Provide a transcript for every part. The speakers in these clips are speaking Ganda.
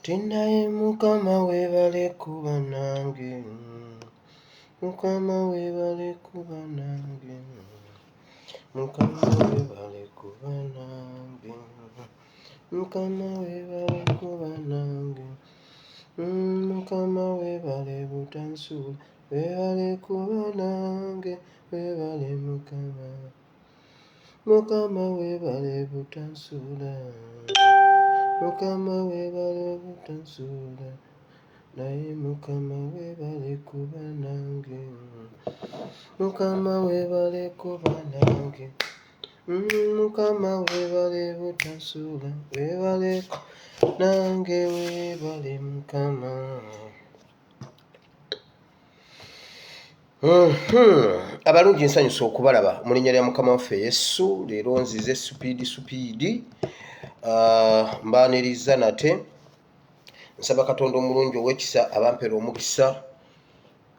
Tinaye mukama webale kuba nange, mukama webale kuba nange, mukama webale kuba nange, mukama webale kuba nange, mukama webale butansula, webale kuba nange, webale mukama, mukama webale butansula, mukama webale butansula, naye mukama webale kuba nange, mukama webale kuba nange, mukama webale butansula, webale nange, webale mukama. Abalungi nsanyusa okubalaba mu linnya lya mukama waffe Yesu. Leero nzize supiidi mbaaniriza nate. Nsaba Katonda omulungi ow'ekisa abampera omukisa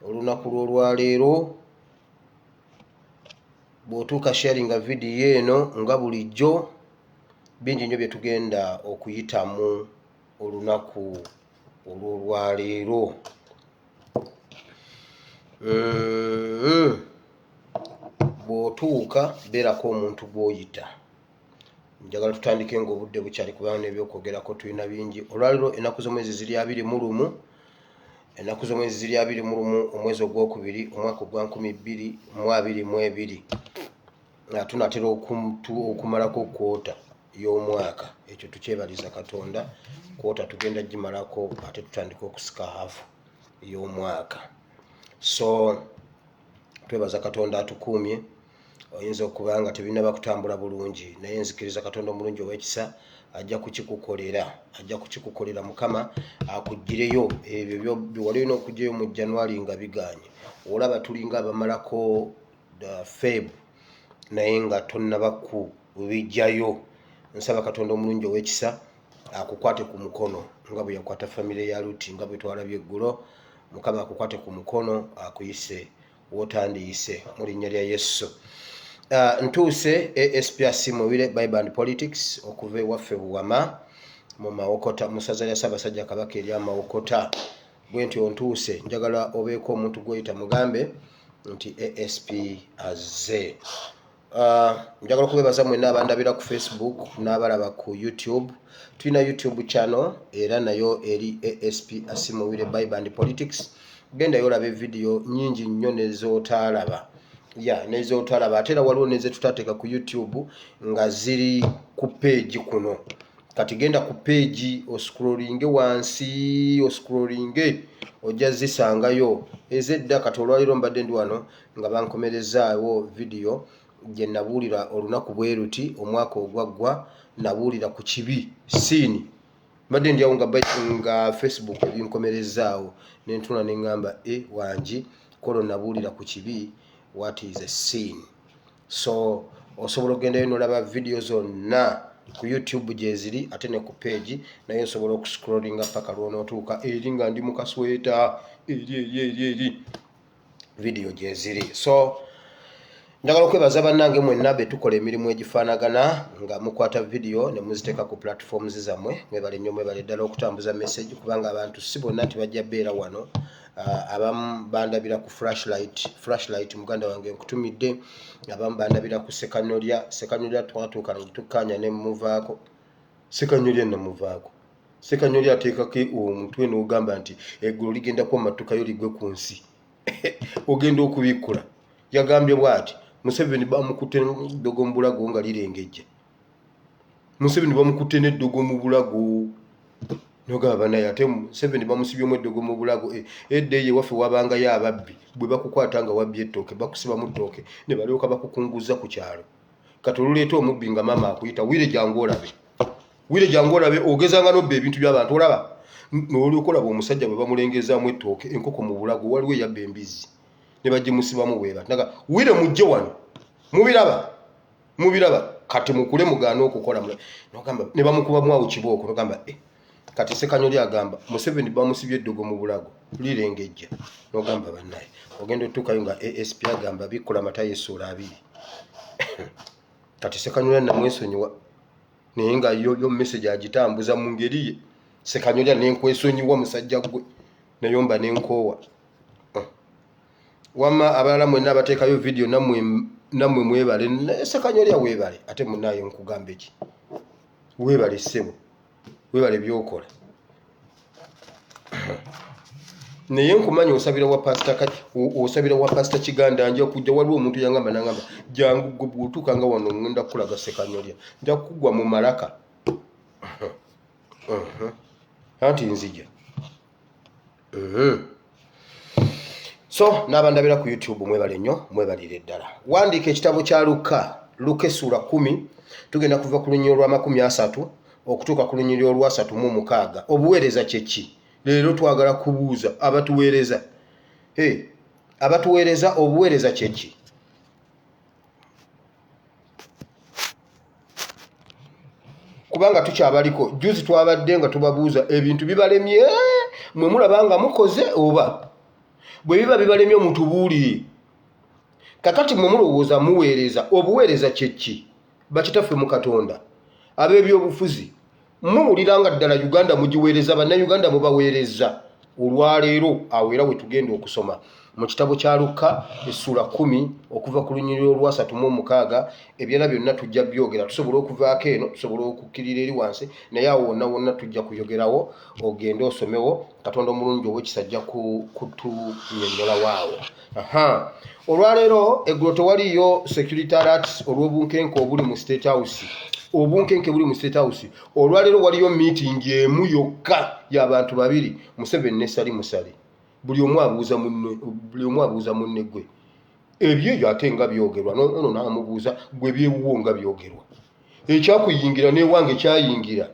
olunaku lw'olwaleero. Bw'otuuka sharinga vidiyo eno nga bulijjo, bingi nnyo bye tugenda okuyitamu olunaku olw'olwaleero. Bw'otuuka beerako omuntu gw'oyita. Njagala tutandike ng'obudde bukyali kubanga n'ebyokwogerako tulina bingi. Olwaleero ennaku z'omwezi ziri 21, ennaku z'omwezi ziri 21 omwezi ogwokubiri omwaka ogwa 2022. Tunatera okumalako kwota y'omwaka. Ekyo tukyebaliza Katonda. Kwota tugenda gimalako ate tutandika okusika haafu y'omwaka. So twebaza Katonda atukuumye. Oyinza okuba nga tebinaba kutambula bulungi, naye nzikiriza Katonda omulungi ow'ekisa ajja kukikukolera. Mukama akuggyireyo ebyo bye wali olina okuggyayo mu January nga biganye. Olaba tulinga abamalako Feb naye nga tonnaba kubijjayo. Nsaba Katonda omulungi ow'ekisa akukwate ku mukono nga bwe yakwata famire ya Luti, nga bwe twalabye eggulo. Mukama akukwate ku mukono akuyise wotandiyise mu linnya lya Yesu. Ntuuse ASP Asimuwire Bible and Politics okuva ewaffe Buwama mu Mawokota, mu ssaza lya Ssaabasajja Kabaka ery'Amawokota. Bwe ntyo ntuuse, njagala obeeko omuntu gw'oyita mugambe nti ASP azze. Njagala okubeebaza mwenna abandabira ku Facebook n'abalaba ku YouTube. Tulina YouTube channel era nayo eri ASP Asimuwire Bible and Politics. Gendayo olabe vidiyo nyingi nnyo nezootalaba. Nezootalaba ate era waliwo neze tutateeka ku YouTube nga ziri ku page kuno. Kati genda ku page oscrollinge wansi, oscrollinge ojja zisangayo. Ezedda kati olwaliro mbadde ndi wano nga bankomerezaawo vidiyo gye nabuulira olunaku bwe ruti omwaka ogwaggwa, nabuulira ku kibi siini. Mbadde ndi awo nga Facebook ebinkomerezaawo n'entula ne ngamba wangi kolo nabuulira ku kibi, what is a sin. So osobola ogendayo n'olaba vidiyo zonna ku YouTube gye ziri ate ne ku page, naye osobola okuscrollinga paka lw'onootuuka eri nga ndi mu kasweta eri vidiyo gye ziri. So njagala okwebaza bannange mwenna be tukola emirimu egifaanagana nga mukwata vidiyo ne muziteeka ku platforms zammwe. Mwebale nnyo, mwebale ddala okutambuza message kubanga abantu si bonna tibajja beera wano. Abamu bandabira ku flashlight muganda wange nkutumidde, abamu bandabira ku sekanyolya twatuuka tukanya ne muvaako. Sekanyolya namuvaako, sekanyolya ateekako omutwe n'ogamba nti eggulu ligenda kuba mattukayo ligwe ku nsi. Ogenda okubikkula. Yagambye bw'ati, Museveni bamukutte eddogo mu bulago nga lirengejja. Museveni bamukutte n'eddogo mu bulago. Nogaba banaye ate Museveni bamusibyemu eddogo mu bulago. Edda eyo waffe wabangayo ababbi. Bwe bakukwata nga wabbye ettooke bakusiba mu ttooke ne balyoka bakukunguza ku kyalo. Kati oluleeta omubbi nga maama akuyita, wire jangu olabe. Wire jangu olabe, ogezanga n'obba ebintu by'abantu olaba. N'olyoka olaba omusajja bwe bamulengezaamu ettooke enkoko mu bulago, waliwo eyabba embizzi. Ne bagimusibamu bwe bati. Naga wire mujje wano. Mubiraba. Kati mukule mugaana okukola. Nogamba ne bamukubamu awo kibooko. Nogamba kati Sekanyolya agamba Museveni bamusibye eddogo mu bulago lirengejja. Nogamba bannaye ogenda otuukayo nga ASP agamba bikkola Matayo essula 2. Kati Sekanyolya namwesonyiwa naye nga yo message agitambuza mu ngeri ye. Sekanyolya nenkwesonyiwa musajja gwe nayomba nenkoowa. Wama abalala mwenna abateekayo video nammwe mwebale. Sekanyolya weebale ate munaaye nkugambe ki? Weebale ssebo, weebale byokola. Naye nkumanya osabira wa pastor kati osabira wa pastor Kiganda nja kujja waliwo omuntu yangamba nangamba jangu gwe bw'otuuka nga wano ngenda kulaga Sekanyolya nja kugwa mu malaka. Anti nzija. So n'abandabira ku YouTube mwebale nnyo mwebalire ddala. Wandiika ekitabo kya Luka essula 10 tugenda kuva ku lunyiriro lwa 30 okutuuka ku lunyiriro lwa 36. Obuweereza kyekki? Leero twagala kubuuza abatuweereza. Abatuweereza obuweereza kyekki? Kubanga tukyabaliko juzi twabadde nga tubabuuza ebintu bibalemye mwe mulabanga mukoze oba bwe biba bibalemye mutubuulire. Kakati mwe mulowooza muweereza obuweereza kyekki? Bakitaffe mu Katonda ab'ebyobufuzi muwuliranga ddala Uganda mugiweereza bannayuganda mubaweereza. Olwaleero aweera we tugenda okusoma mu kitabo kya Luka essula 10 okuva ku lunyiriro lwa 36. Ebyala byonna tujja byogera tusobola okuvaako eno tusobola okukkirira eri wansi naye awo wonna tujja kuyogerawo ogende osomewo. Katonda omulungi ow'ekisa ajja kutunnyonnyola waawo. Olwaleero eggulo tewaliyo security alert olw'obunkenke obuli mu State House. Obunkenke buli mu State House. Olwaleero waliyo meeting emu yokka y'abantu babiri, Museveni ne Sali Musale. Buli omu abuuza munne gwe. Ebyo ate nga byogerwa ono n'amubuuza gwe byewuwo nga byogerwa. Ekyakuyingira n'ewange kyayingira.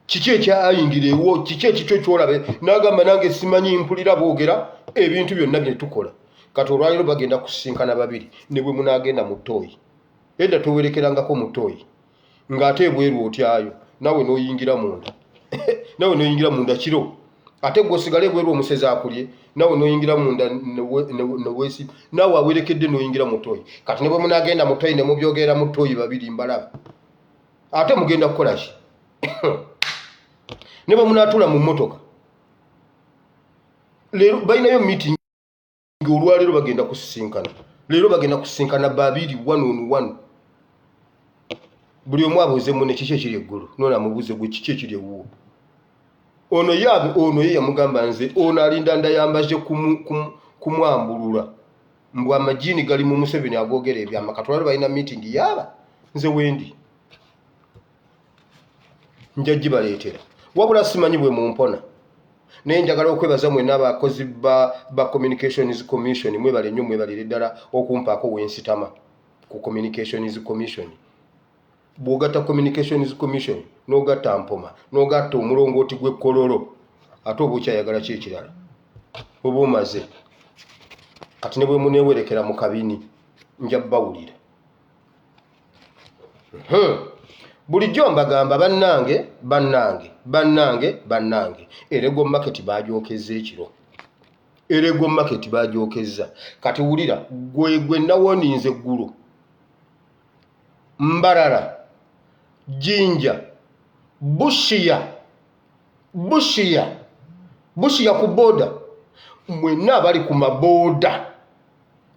Kiki ekyayingira ewo? Kiki ekikyo kyolabe? N'agamba nange simanyi mpulira boogera ebintu byonna bye tukola. Kati olwaleero bagenda kusisinkana babiri ne bwe munaagenda mu ttooyi. Edda towerekerangako mu ttooyi ng'ate ebweru otyayo nawe n'oyingira munda. Nawe n'oyingira munda kiro. Ate gwe osigale ebweru omusezi akulye nawe n'oyingira munda neweesi nawe awerekedde n'oyingira mu ttooyi. Kati ne bwe munaagenda mu ttooyi ne mubyogera mu ttooyi babiri mbalaba. Ate mugenda kukola ki? Ne bwe munaatula mu mmotoka. Leero balinayo meeting olwaleero bagenda kusisinkana. Leero bagenda kusisinkana babiri 1 on 1. Buli omu abuuze munne kiki ekiri eggulu noona amubuuze gwe kiki ekiri ewuwo. Ono ye yamugamba nze ono alinda ndayambaje kumwambulula mbw amajiini gali mu Museveni agoogera ebyama. Kati olwaleero balina meeting yaaba nze wendi nja gibaleetera wabula simanyi bwe mumpona. Naye njagala okwebaza mwenna abakozi ba Communications Commission mwebale nnyo mwebalire ddala okumpaako wensitama ku Communications Commission. Bw'ogatta Communications Commission n'ogatta Mpoma n'ogatta omulongooti gw'Ekkololo ate oba okyayagala ki ekirala oba omaze. Kati ne bwe muneewerekera mu kabini nja bbawulira. Bulijjo mbagamba bannange Erego market bajookezza ekiro. Erego market bajookezza. Kati wulira gwe nawoninze eggulu Mbarara Jinja Bushia ku boda mwenna abali ku maboda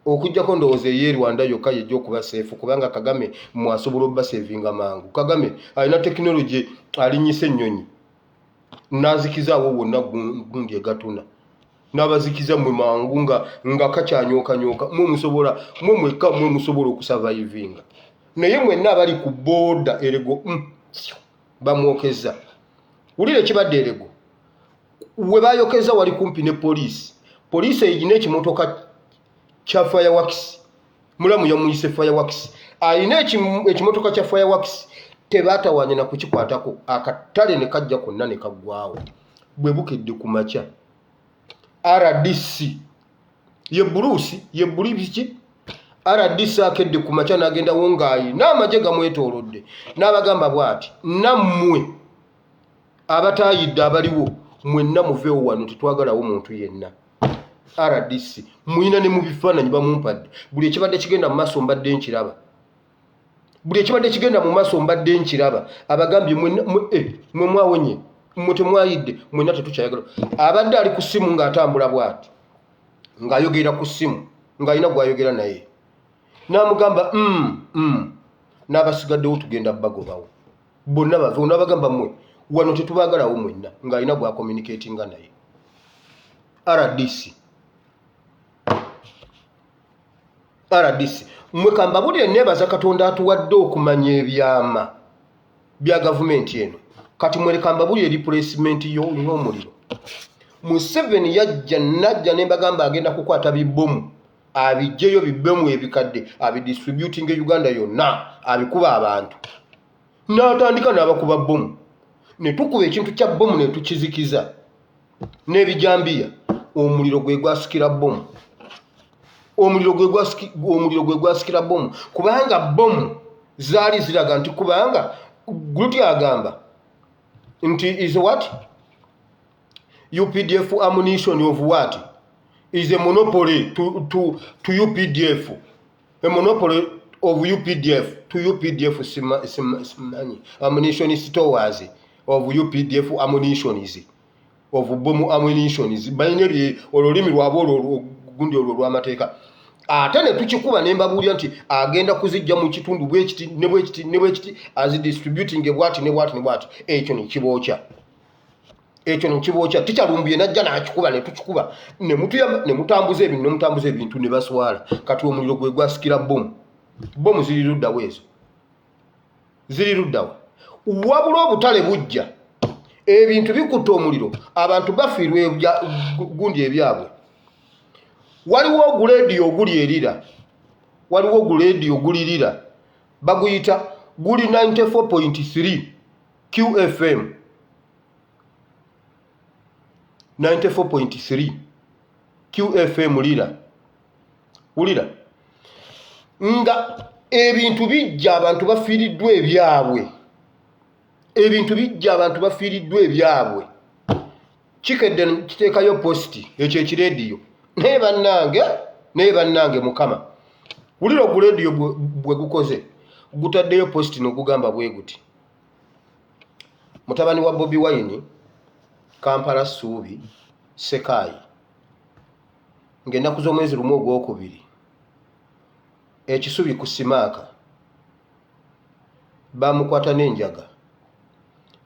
okujjako ndowooza eyo Rwanda yokka yejja okuba seefu kubanga Kagame mwasobola obbaseevinga mangu. Kagame alina tekinologi alinyisa ennyonyi n'azikizaawo wonna gundi egatuna n'abazikiza mwe mangu nga kakyanyooka mwe mwekka musobola okusavaivinga. Naye mwenna abali ku boda Erego bamwokeza. Wulira ekibadde Erego we bayokeza wali kumpi ne poliisi. Poliisi eyina ekimotoka kya fireworks. Mulamu yamuyise fireworks. Ayina ekimotoka kya fireworks tebaatawanya na kukikwatako. Akatale ne kajja konna ne kaggwaawo. Bwe bukedde ku makya RDC ye bulibiki RDC akedde ku makya n'agenda wongaayi n'amagye gamwetoolodde n'abagamba bw'ati nammwe abataayidde abaliwo mwenna muveewo wano tetwagalawo muntu yenna. RDC muyina ne mu bifaananyi bamumpadde. Buli ekibadde kigenda mu maaso mbadde nkiraba. Abagambye mwe mwawonye mutemwayidde mwena tetukyayagala abadde ali ku ssimu ng'atambula bw'ati ng'ayogera ku ssimu ng'alina gw'ayogera naye n'amugamba n'abasigaddewo tugenda bagobawo bonna bave n'abagamba mmwe wano tetubaagalawo mwenna ng'alina gwa communicatinga naye RDC mwe kambabulire neebaza Katonda atuwadde okumanya ebyama bya gavumenti eno kati mwereka mbabulire replacement y'omuliro Museveni najja nembagamba agenda kukwata bibbomu abijjeyo bibbomu ebikadde abidistributing Uganda yonna abikuba abantu n'atandika n'abakuba bbomu ne tukuba ekintu kya bbomu ne tukizikiza n'ebijambiya omuliro gwe gwasikira bbomu omuliro gwe gwasikira bbomu kubanga bbomu zaali ziraga nti kubanga Gluti agamba nti is what UPDF ammunition of what is a monopoly to UPDF, a monopoly of UPDF to UPDF ammunition stores of UPDF ammunition of bomb ammunition binary olulimi lwabo gundi olw'amateeka ate ne tukikuba nembabulya nti agenda kuzijja mu kitundu bwekiti ne bwekiti as distributing bwati ne bwati ekyo nikibokya tikyalumbuye najja n'akikuba ne tukikuba ne mutambuza ebintu ne baswala kati omuliro gwe gwasikira bomu ziri luddawo ezo ziri luddawo wabula obutale bujja ebintu bikutta omuliro abantu bafiirwa gundi ebyabwe waliwo ogulediyo ogulirira baguyita guli 94.3 QFM 94.3 QFM ulira nga ebintu bijja abantu bafiiriddwa ebyabwe kikedde kiteekayo posti ekyo ekirediyo naye bannange mukama wulira ogulediyo bwe gukoze gutaddeyo posti n'ogugamba bwe guti mutabani wa Bobi Wine Kampala Suubi Sekayi ng'ennaku z'omwezi lumu ogwokubiri ekisubi ku Simaaka bamukwata n'enjaga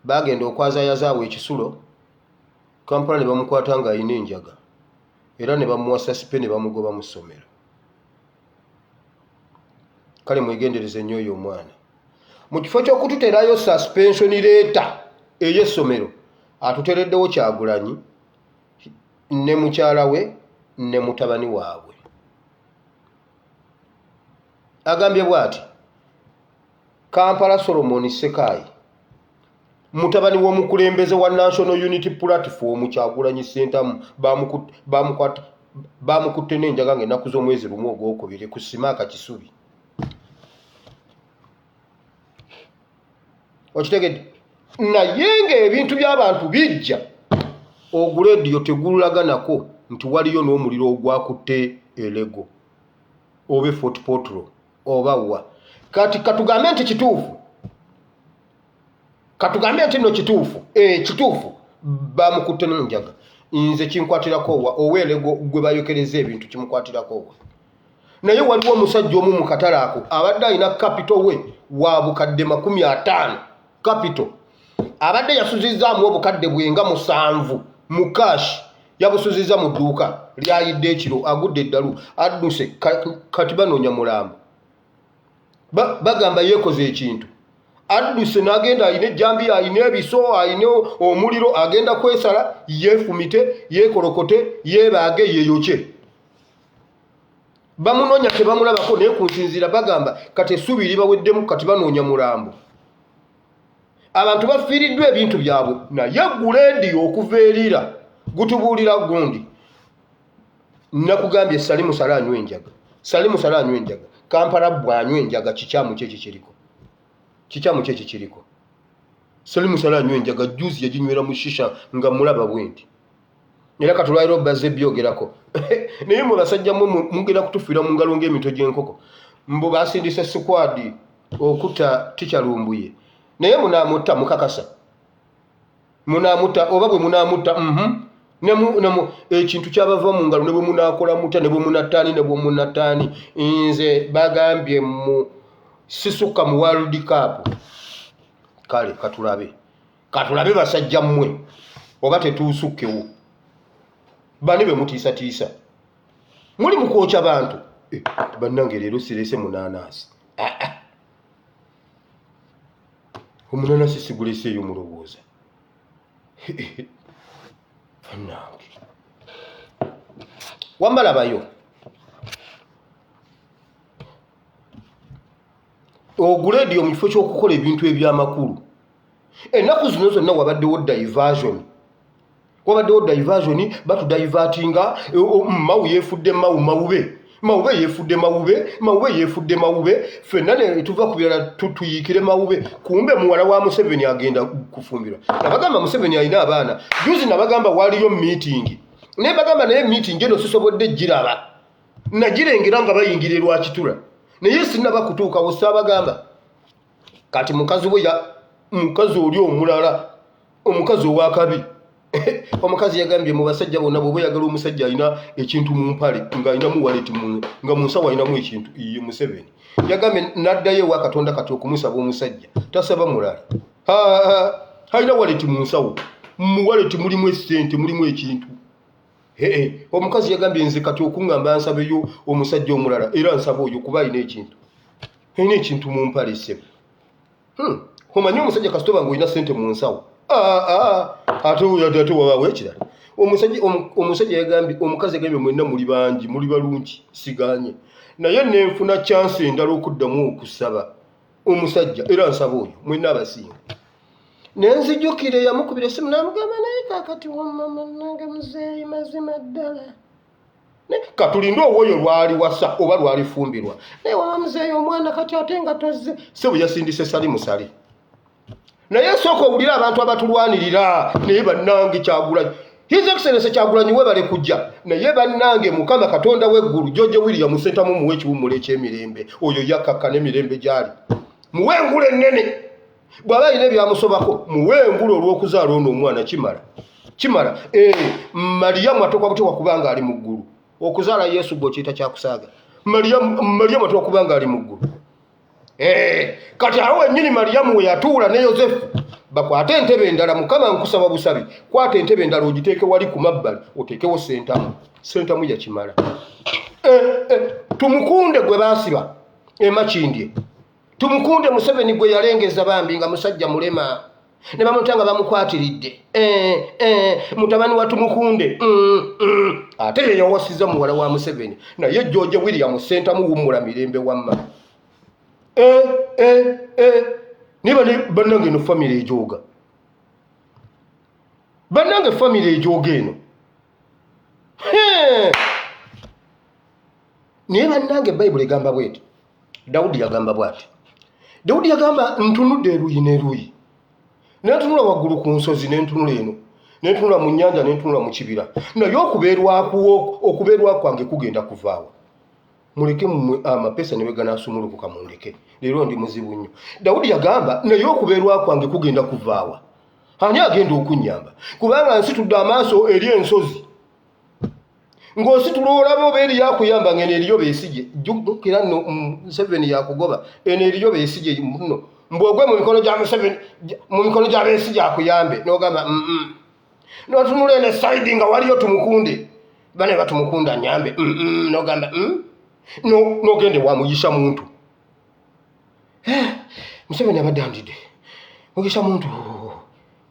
bagenda okwazayazaawo ekisulo Kampala ne bamukwata ng'alina enjaga era ne bamuwasa sipe ne bamugoba mu ssomero kale mwegendereze nnyo oyo omwana mu kifo ky'okututerayo suspension leeta ey'essomero atutereddewo Kyagulanyi ne mukyala we ne mutabani waabwe agambye bw'ati Kampala Solomon Sekayi mutabani w'omukulembeze wa National Unity Platform Kyagulanyi Ssentamu bamukutte n'enjaga ng'ennaku z'omwezi lumu ogwokubiri ku Simaaka Kisubi okitegedde naye ng'ebintu by'abantu bijja ogulediyo tegulaganako nti waliyo n'omuliro ogwakutte elego oba Fort Portal oba wa kati katugambe nti kituufu nno kituufu bamukutte n'enjaga nze kinkwatirako owelego gwe bayokereza ebintu kimukwatirako naye waliwo omusajja omu mu katale ako abadde alina kapito we wa bukadde 50 kapito abadde yasuzizaamu obukadde bwenga 7 mu kashi yabusuziza mu dduuka lyayidde ekiro agudde eddalu adduse kati banoonya mulambo bagamba yeekoze ekintu adduse n'agenda alina ejjambiya alina ebiso alina omuliro agenda kwesala yeefumite yeekolokote yeebaage yeeyokye bamunoonya tebamulabako naye ku nsinziira bagamba kati essuubi libaweddemu kati banoonya mulambo abantu bafiiriddwa ebintu byabwe naye gulediyo okuva erira gutubuulira gundi nakugambye Salimu Sala anywa enjaga Kampala bw'anywa enjaga kikyamu kye kiriko Salimu Sala anywa enjaga juice yaginywera mu shisha nga mulaba bwenti era katulwairo baze byogerako naye mu basajja mugenda kutufiira mu ngalo ng'emito gy'enkoko mbo basindisa squad okuta tikyalumbuye naye munaamutta mukakasa munamuta oba bwe munamuta nemu ekintu kyabava mu ngalo ne bwe munakola muta ne bwe munataani ne bwe munataani nze bagambye mu sisuka mu World Cup kale katulabe basajja mmwe oba tetuusukkewo bani be mutiisatiisa muli mukwokya bantu bannange leero sirese munanaasi omunanaasi siguleseeyo mulowooza bannange wamalabayo ogulediyo mu kifo ky'okukola ebintu ebyamakulu ennaku zino zonna wabaddewo diversion batudivertinga mawu yeefudde mawube yeefudde mawube ffenna ne tuva ku birala tuyiikire mawube kumbe muwala wa Museveni agenda kufumbirwa nabagamba Museveni alina abaana juzi nabagamba waliyo meeting naye bagamba naye meeting eno sisobodde giraba nagirengera nga bayingira lwakitula naye sinaba kutuukawo saabagamba kati mukazi oli omulala omukazi owakabi omukazi yagambye mu basajja bonna bwe yagala omusajja alina ekintu mu mpale ng'alinamu waleti nga mu nsawo alinamu ekintu ye Museveni yagambye n'addayo ewa Katonda kati okumusaba omusajja tasaba mulala alina waleti mu nsawo mu waleti mulimu essente mulimu ekintu omukazi yagambye nze kati okuŋŋamba nsabeyo omusajja omulala era nsaba oyo kuba alina ekintu mu mpale ssebo omanyi omusajja kasitoba ng'olina ssente mu nsawo ate wabaawo ekirala omusajja yagambye omukazi yagambye mwenna muli bangi muli balungi siganye naye nenfuna chance endala okuddamu okusaba omusajja era nsaba oyo mwenna abasinga nenzijukire yamukubira essimu namugamba naye kakati wamama nange muzeeyi mazima ddala katulinde owoyo lwali wasa oba lwali fumbirwa naye wama muzeeyi omwana kati ate nga tozze sebo yasindise sali musali naye sooka owulira abantu abatulwanirira naye bannange Kyagulanyi His Excellency Kyagulanyi webale kujja naye bannange Mukama Katonda w'eggulu George William Sentamu muwe ekiwummula eky'emirembe oyo yakkakka n'emirembe gyali muwe engulu ennene bw'aba alina ebyamusobako muwe engulu olw'okuzaala ono omwana kimala Mariyamu atoka buteekwa kubanga ali mu ggulu okuzaala Yesu gw'okiyita kyakusaaga Mariyamu atoka kubanga ali mu ggulu kati awo ennyini Mariyamu we yatuula ne Yozefu bakwate entebe endala Mukama nkusaba busabi kwata entebe endala ogiteeke wali ku mabbali oteekewo sentamu yakimala tumukunde gwe baasiba emakindye tumukunde Museveni gwe yalengeza bambi nga musajja mulema ne bamutanga bamukwatiridde mutabani wa tumukunde ate ye yawasiza muwala wa Museveni naye George William Sentamu wummula mirembe wamma niba ne bannange no family ejooga bannange family ejooga eno niye bannange Bayibuli egamba bweti Dawudi yagamba bwati Dawudi yagamba ntunudde eruyi n'eruyi nentunula waggulu ku nsozi nentunula eno nentunula mu nnyanja nentunula mu kibira naye okubeerwa kwange kugenda kuvaawa muleke mmwe amapesa ne bweganasumulukuka mundeke leero ndi muzibu nnyo Dawudi yagamba naye okubeerwa kwange kugenda kuvaawa ani agenda okunnyamba kubanga nsitudde amaaso eri ensozi ng'ositula olaba oba eri yakuyamba ng'eno eriyo beesige jjukira nno Museveni yakugoba eno eriyo beesige nno mbwogwe mu mikono gya beesige akuyambe n'ogamba n'otunula eno esaidi nga waliyo tumukunde bane batumukunda nyambe n'ogamba n'ogende wamuyisa muntu Museveni abadde andidde mugisa muntu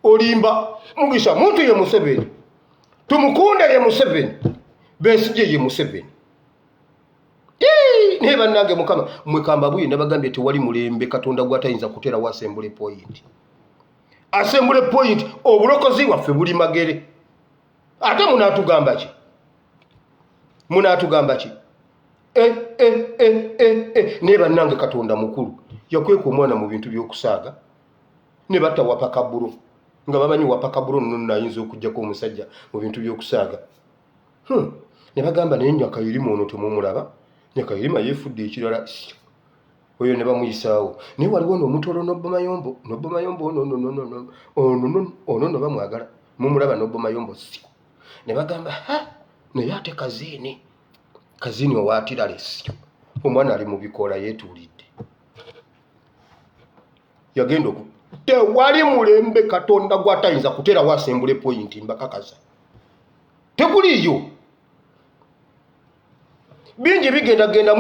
olimba mugisa muntu ye Museveni tumukunde ye Museveni beesige ye Museveni naye bannange Mukama mwekamba bwiri nabagambye tewali mulembe Katonda gwatayinza kuterawo assembly point obulokozi waffe buli magere ate munaatugamba ki naye bannange Katonda mukulu yakweka omwana mu bintu by'okusaaga ne batta wapakaburo nga bamanyi wapakaburo nno nayinza okujjako omusajja mu bintu by'okusaaga ne bagamba naye Nyakayirima ono temumulaba Nyakayirima yeefudde ekirala oyo ne bamuyisaawo naye waliwo n'omutolo n'Obumayombo ono no bamwagala mumulaba n'Obumayombo si ne bagamba naye ate kazini owaatira lesio omwana ali mu bikoola yeetuulidde yagenda tewali mulembe Katonda gw'atayinza kuteerawo asembule poyinti mbakakasa teguliyo bingi bigenda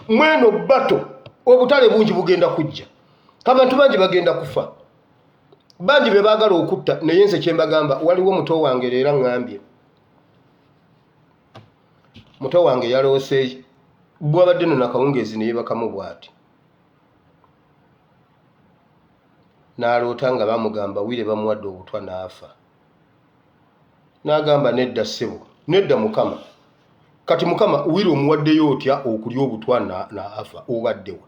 mweno bato obutale bungi bugenda kujja abantu bangi bagenda kufa bangi be baagala okutta naye nze kye mbagamba waliwo muto wange leera ngambye muto wange yaloose bwabadde no nakawungeezi ne yeebakamu bw'ati n'aloota nga bamugamba wire bamuwadde obutwa n'afa n'agamba nedda ssebo nedda mukama kati mukama wire omuwaddeyo otya okulya obutwa n'afa obaddewa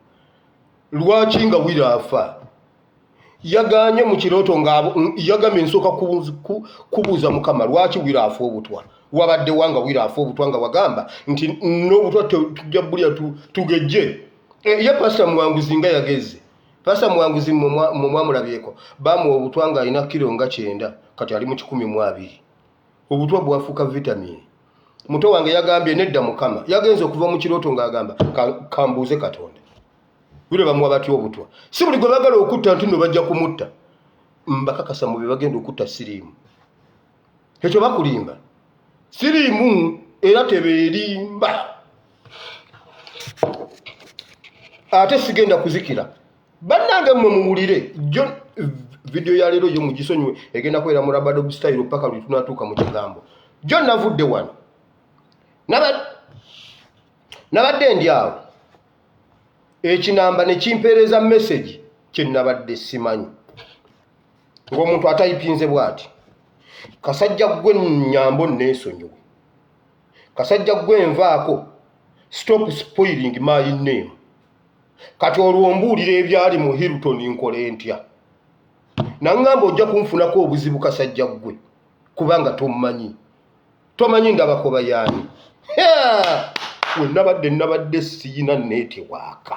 lwaki nga wire afa yaganye mu kirooto yagambye nsooka kubuuza mukama lwaki wire afa obutwa wabadde wanga wire afa obutwa nga wagamba nti n'obutwa tujja bulya tugejje ye pasita Muwanguzi nga yageze pasita Muwanguzi mwamulabyeko bamuwa obutwa nga alina kilo nga 9 kati ali mu 12 obutwa bwafuuka vitamini muto wange yagambye nedda mukama yagenze okuva mu kirooto ng'agamba kambuuze Katonda wire bamuwa batya obutwa si buli gwe bagala okutta nti no bajja kumutta mbakakasa mu bye bagenda okutta siriimu ekyo bakulimba siriimu era tebeerimba ate sigenda kuzikira bannange mmwe muwulire video ya leero yo mugisonyiwe egenda kwera mu Rabadop style paka lwe tunatuuka mu kigambo John navudde wano nabadde ndi awo ekinamba ne kimpeereza message kye nabadde simanyi ng'omuntu atayipinze bw'ati kasajja gwe nnyambo neesonyiwe kasajja gwe nvaako stop spoiling my name kati olwo mbuulira ebyali mu Hilton nkole ntya naŋŋamba ojja kunfunako obuzibu kasajja gwe kubanga tomanyi ndabakoba yaani nabadde siina neete waaka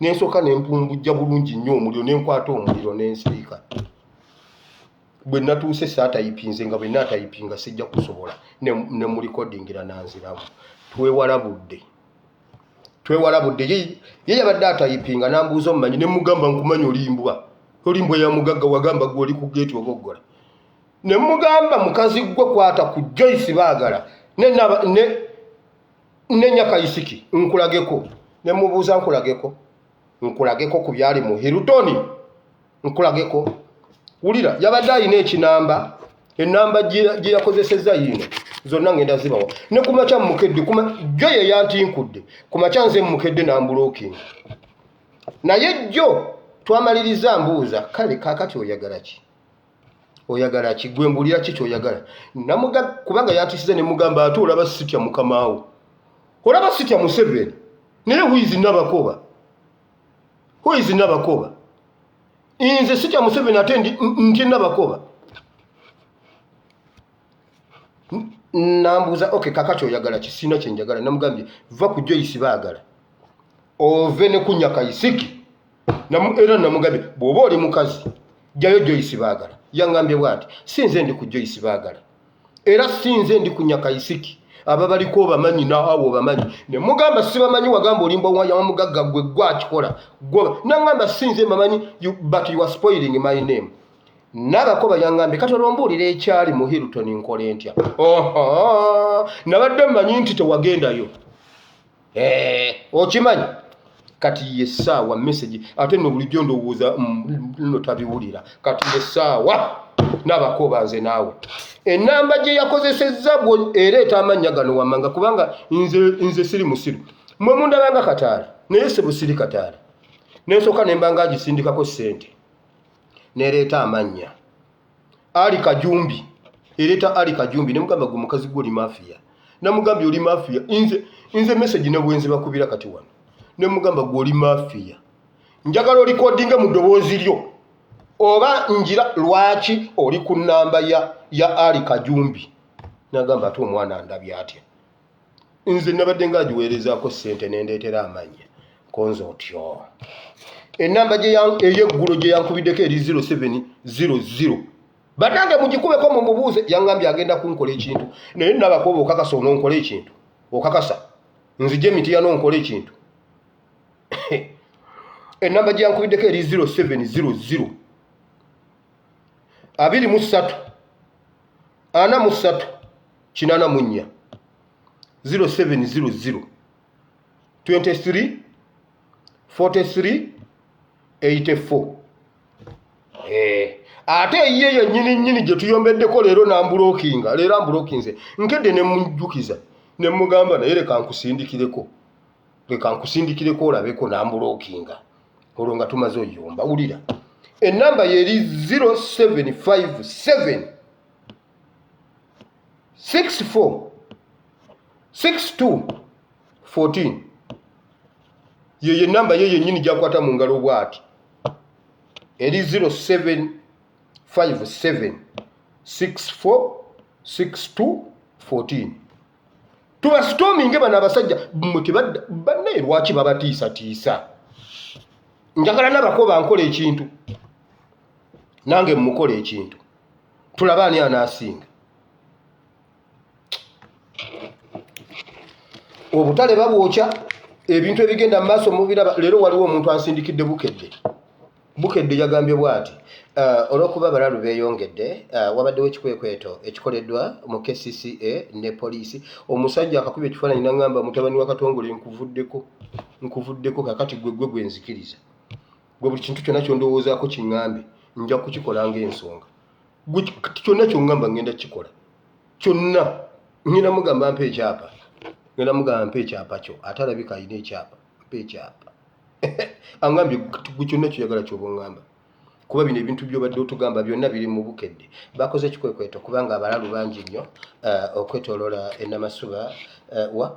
nensooka nempumbujja bulungi nnyo omuliro nenkwata omuliro nensirika bwe natuuse saatayipinze nga bwe naatayipinga sijja kusobola ne mu recordingira nanziramu twewalabudde ye yabadde atayipinga nambuuza omumanyi ne mugamba nkumanyi olimbwa ya mugagga wagamba gwe oli ku geeti oboggola ne mugamba mukazi gwe kwata ku Joyce baagala ne Nyakayisiki nkulageko ne mubuuza nkulageko ku byali mu Hilton nkulageko wulira yabadde alina ekinamba enamba gye yakozesezza yino zonna ngenda zibawa ne kumakya mukedde jjo ye yantinkudde kumakya nze mukedde nambulookinga naye jjo twamaliriza mbuuza kale kaakati oyagala ki gwe mbulira ki kyoyagala kubanga yantisiza ne mugamba ate olaba sitya mukamaawo olaba sitya Museveni naye huizi nabakoba nze sitya Museveni ate nti nabakoba nambuuza kakati oyagala ki sina kyenjagala namugambye va ku Joyce baagala ove ne ku Nyakayisiki era namugambye bw'oba oli mukazi jjayo Joyce baagala yangambye bw'ati sinze ndi ku Joyce baagala era sinze ndi ku Nyakayisiki aba baliko obamanyi naawe obamanyi ne mugamba sibamanyi wagamba olimba ya mugagga gwe gwakikola nangamba sinze mamanyi but you are spoiling my name n'abakoba yangambye kati olwombuulira ekyali mu Hilton nkole ntya nabadde mmanyi nti tewagendayo okimanyi kati yessaawa message ate no bulijjo ndowooza no tabiwulira kati yessaawa n'abakoba nze naawe enamba gye yakozesezza bwo ereeta amannya gano wammanga kubanga nze siri musiru mwe mundabanga Kataala naye se busiri Kataala nensooka nembanga agisindikako ssente nereeta amannya Ali Kajumbi ereeta Ali Kajumbi nemugamba gwe mukazi gwe oli mafiya namugambye oli mafiya nze message ne bwenzi bakubira kati wano nemugamba gwe oli mafiya njagala olikodinga mu ddoboozi lyo oba njira lwaki oli ku nnamba ya Ali Kajumbi nagamba ate omwana ndabye atya nze nabadde ngaagiweerezaako ssente nendeetera amanya konza otyo. Enamba ey'eggulo gye yankubiddeko eri 0700 batange mugikubeko mumubuuze. Yangambye agenda kunkola ekintu naye nabakooba okakasa ononkola ekintu okakasa nzije emitiya nonkola ekintu. Enamba gye yankubiddeko eri 0700 23 43 84 0700 23 43 84. Ate ye nyini gye tuyombeddeko leero nambulokinga. Leero ambulokinze nkedde ne mujjukiza ne mugamba naye leka nkusindikireko olabeko nambulokinga olwo nga tumaze oyomba. Wulira enamba yeri 0757 64 62 14. Ye namba ye nyini gyakwata mu ngalo bwati eri 0757 64 62 14. Tubastorminge bana abasajja banne lwaki babatiisa. Njagala nabakoba nkola ekintu nange mukola ekintu tulaba ani anaasinga. Obutale babwokya ebintu ebigenda mu maaso mubiraba. Leero waliwo omuntu ansindikidde bukedde yagambye bwati olw'okuba abalalu beeyongedde wabaddewo ekikwekweto ekikoleddwa mu KCCA ne poliisi. Omusajja akakubye ekifaananyi n'angamba mutabani wa Katongole nkuvuddeko kakati gwe gwenzikiriza. Gwe buli kintu kyonna kyondowoozaako kiŋŋambe nja kukikola ng'ensonga. Gwe kyonna kyongamba ngenda kukikola kyonna. Ngenda mugamba mpa ekyapa. Ngenda mugamba mpa ekyapa kyo ate alabika alina ekyapa. Mpa ekyapa. Angambye gwe kyonna kyoyagala kyoba oŋŋamba. Kuba bino ebintu by'obadde otugamba byonna biri mu bukedde. Bakoze ekikwekweto kubanga abalalu bangi nnyo okwetooloola ennamasuba wa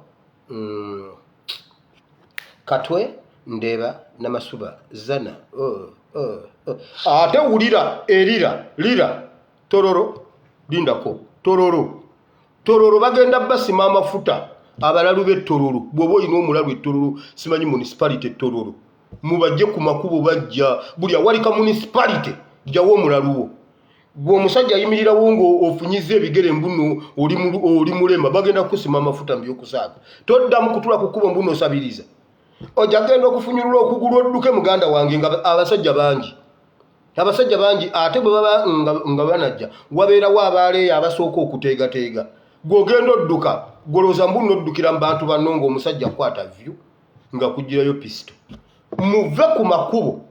Katwe Ndeeba Namasuba Zana. Ate wulira lira tororo lindako tororo bagenda basima amafuta abalalu b'ettororo. Bw'oba olina omulalu ettororo simanyi municipality ettororo mubajje ku makubo bajja buli awalika municipality jjawo omulaluwo. Gwe omusajja ayimirirawo ng'ofunyiza ebigere mbuno oli mulema bagenda kusima amafuta mu by'okusaaga. Toddamu kutula ku kkubo mbuno osabiriza. Ojja genda okufunyulula okugulu odduke muganda wange nga abasajja bangi ate bwe baba nga banajja wabeerawo abaaleeyo abasooka okuteegateega. Gw'ogenda odduka goloza mbuno oddukira mu bantu banno ng'omusajja kwata vyu nga kugirayo pisito. Muve ku makubo.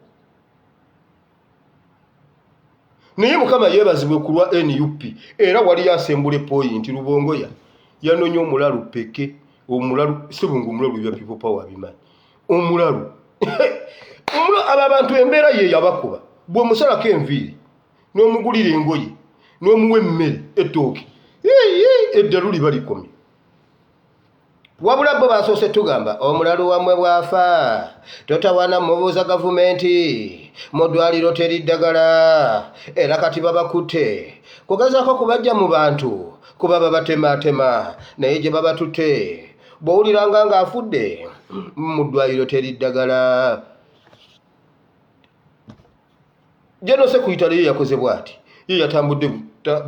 Naye Mukama yeebazibwe ku lwa NUP era wali asembule point Lubongoya yanoonya omulalu peke. Omulalu sibungu omulalu bya people power bimanyi. Omulalu abo abantu embeera ye yabakuba. Bwe musalako enviiri n'omugulira engoye n'omuwa emmere ettooke eddalu liba likomye. Wabula bo basoose tugamba omulalu wamwe bwafa totawaana mubuuza gavumenti mu ddwaliro teri ddagala era kati babakutte kugezaako kubajja mu bantu kuba babatematema naye gye babatutte bw'owuliranga ng'afudde mu ddwaliro teri ddagala. Jeno Sekuitale ye yakoze bw'ati ye yatambudde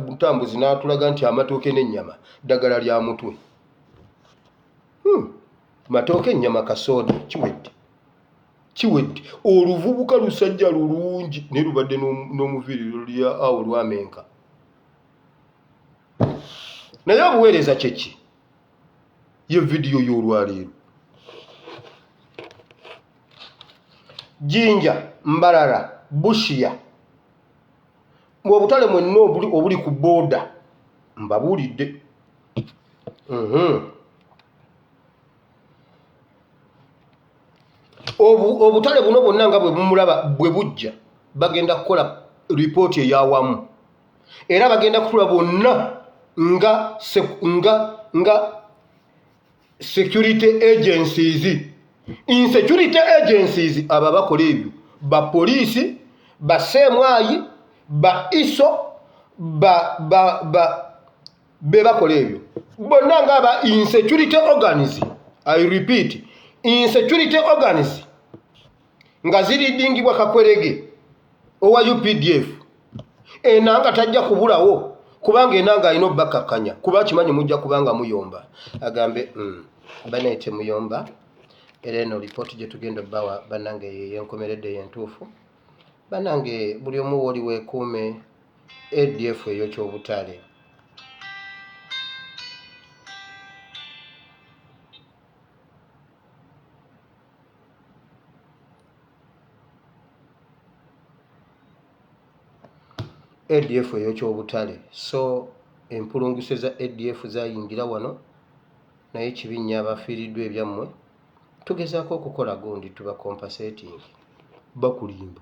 butambuzi n'atulaga nti amatooke n'ennyama ddagala lya mutwe. Matooke ennyama kasoda kiwedde oluvubuka lusajja lulungi naye lubadde n'omuviiri lulya awo lwamenka. Naye obuweereza kyekki ye vidiyo y'olwaleero. Jinja Mbarara Bushiya obutale mwenna obuli ku booda mbabuulidde. Obutale buno bwonna nga bwe bumulaba bwe bujja bagenda kukola ripooti eyawamu era bagenda kutula bonna nga security agencies. Insecurity agencies aba bakola ebyo ba poliisi ba semwayi ba iso ba be bakola ebyo bonna ng'aba insecurity organs. I repeat, insecurity organs nga ziridingibwa Kakwerege owa UPDF enanga tajja kubulawo kubanga enanga alina obbakkakkanya kuba kimanyi mujja kubanga muyomba agambe banaite muyomba era eno lipooti gye tugenda bbawa bannange yenkomeredde yentuufu bannange buli omu woli weekuume ADF eyo ky'obutale. ADF eyo ky'obutale. So empulunguse za ADF zayingira wano naye kibinnya abafiiriddwa ebyammwe tugezaako okukola gundi tuba compensating. Bakulimba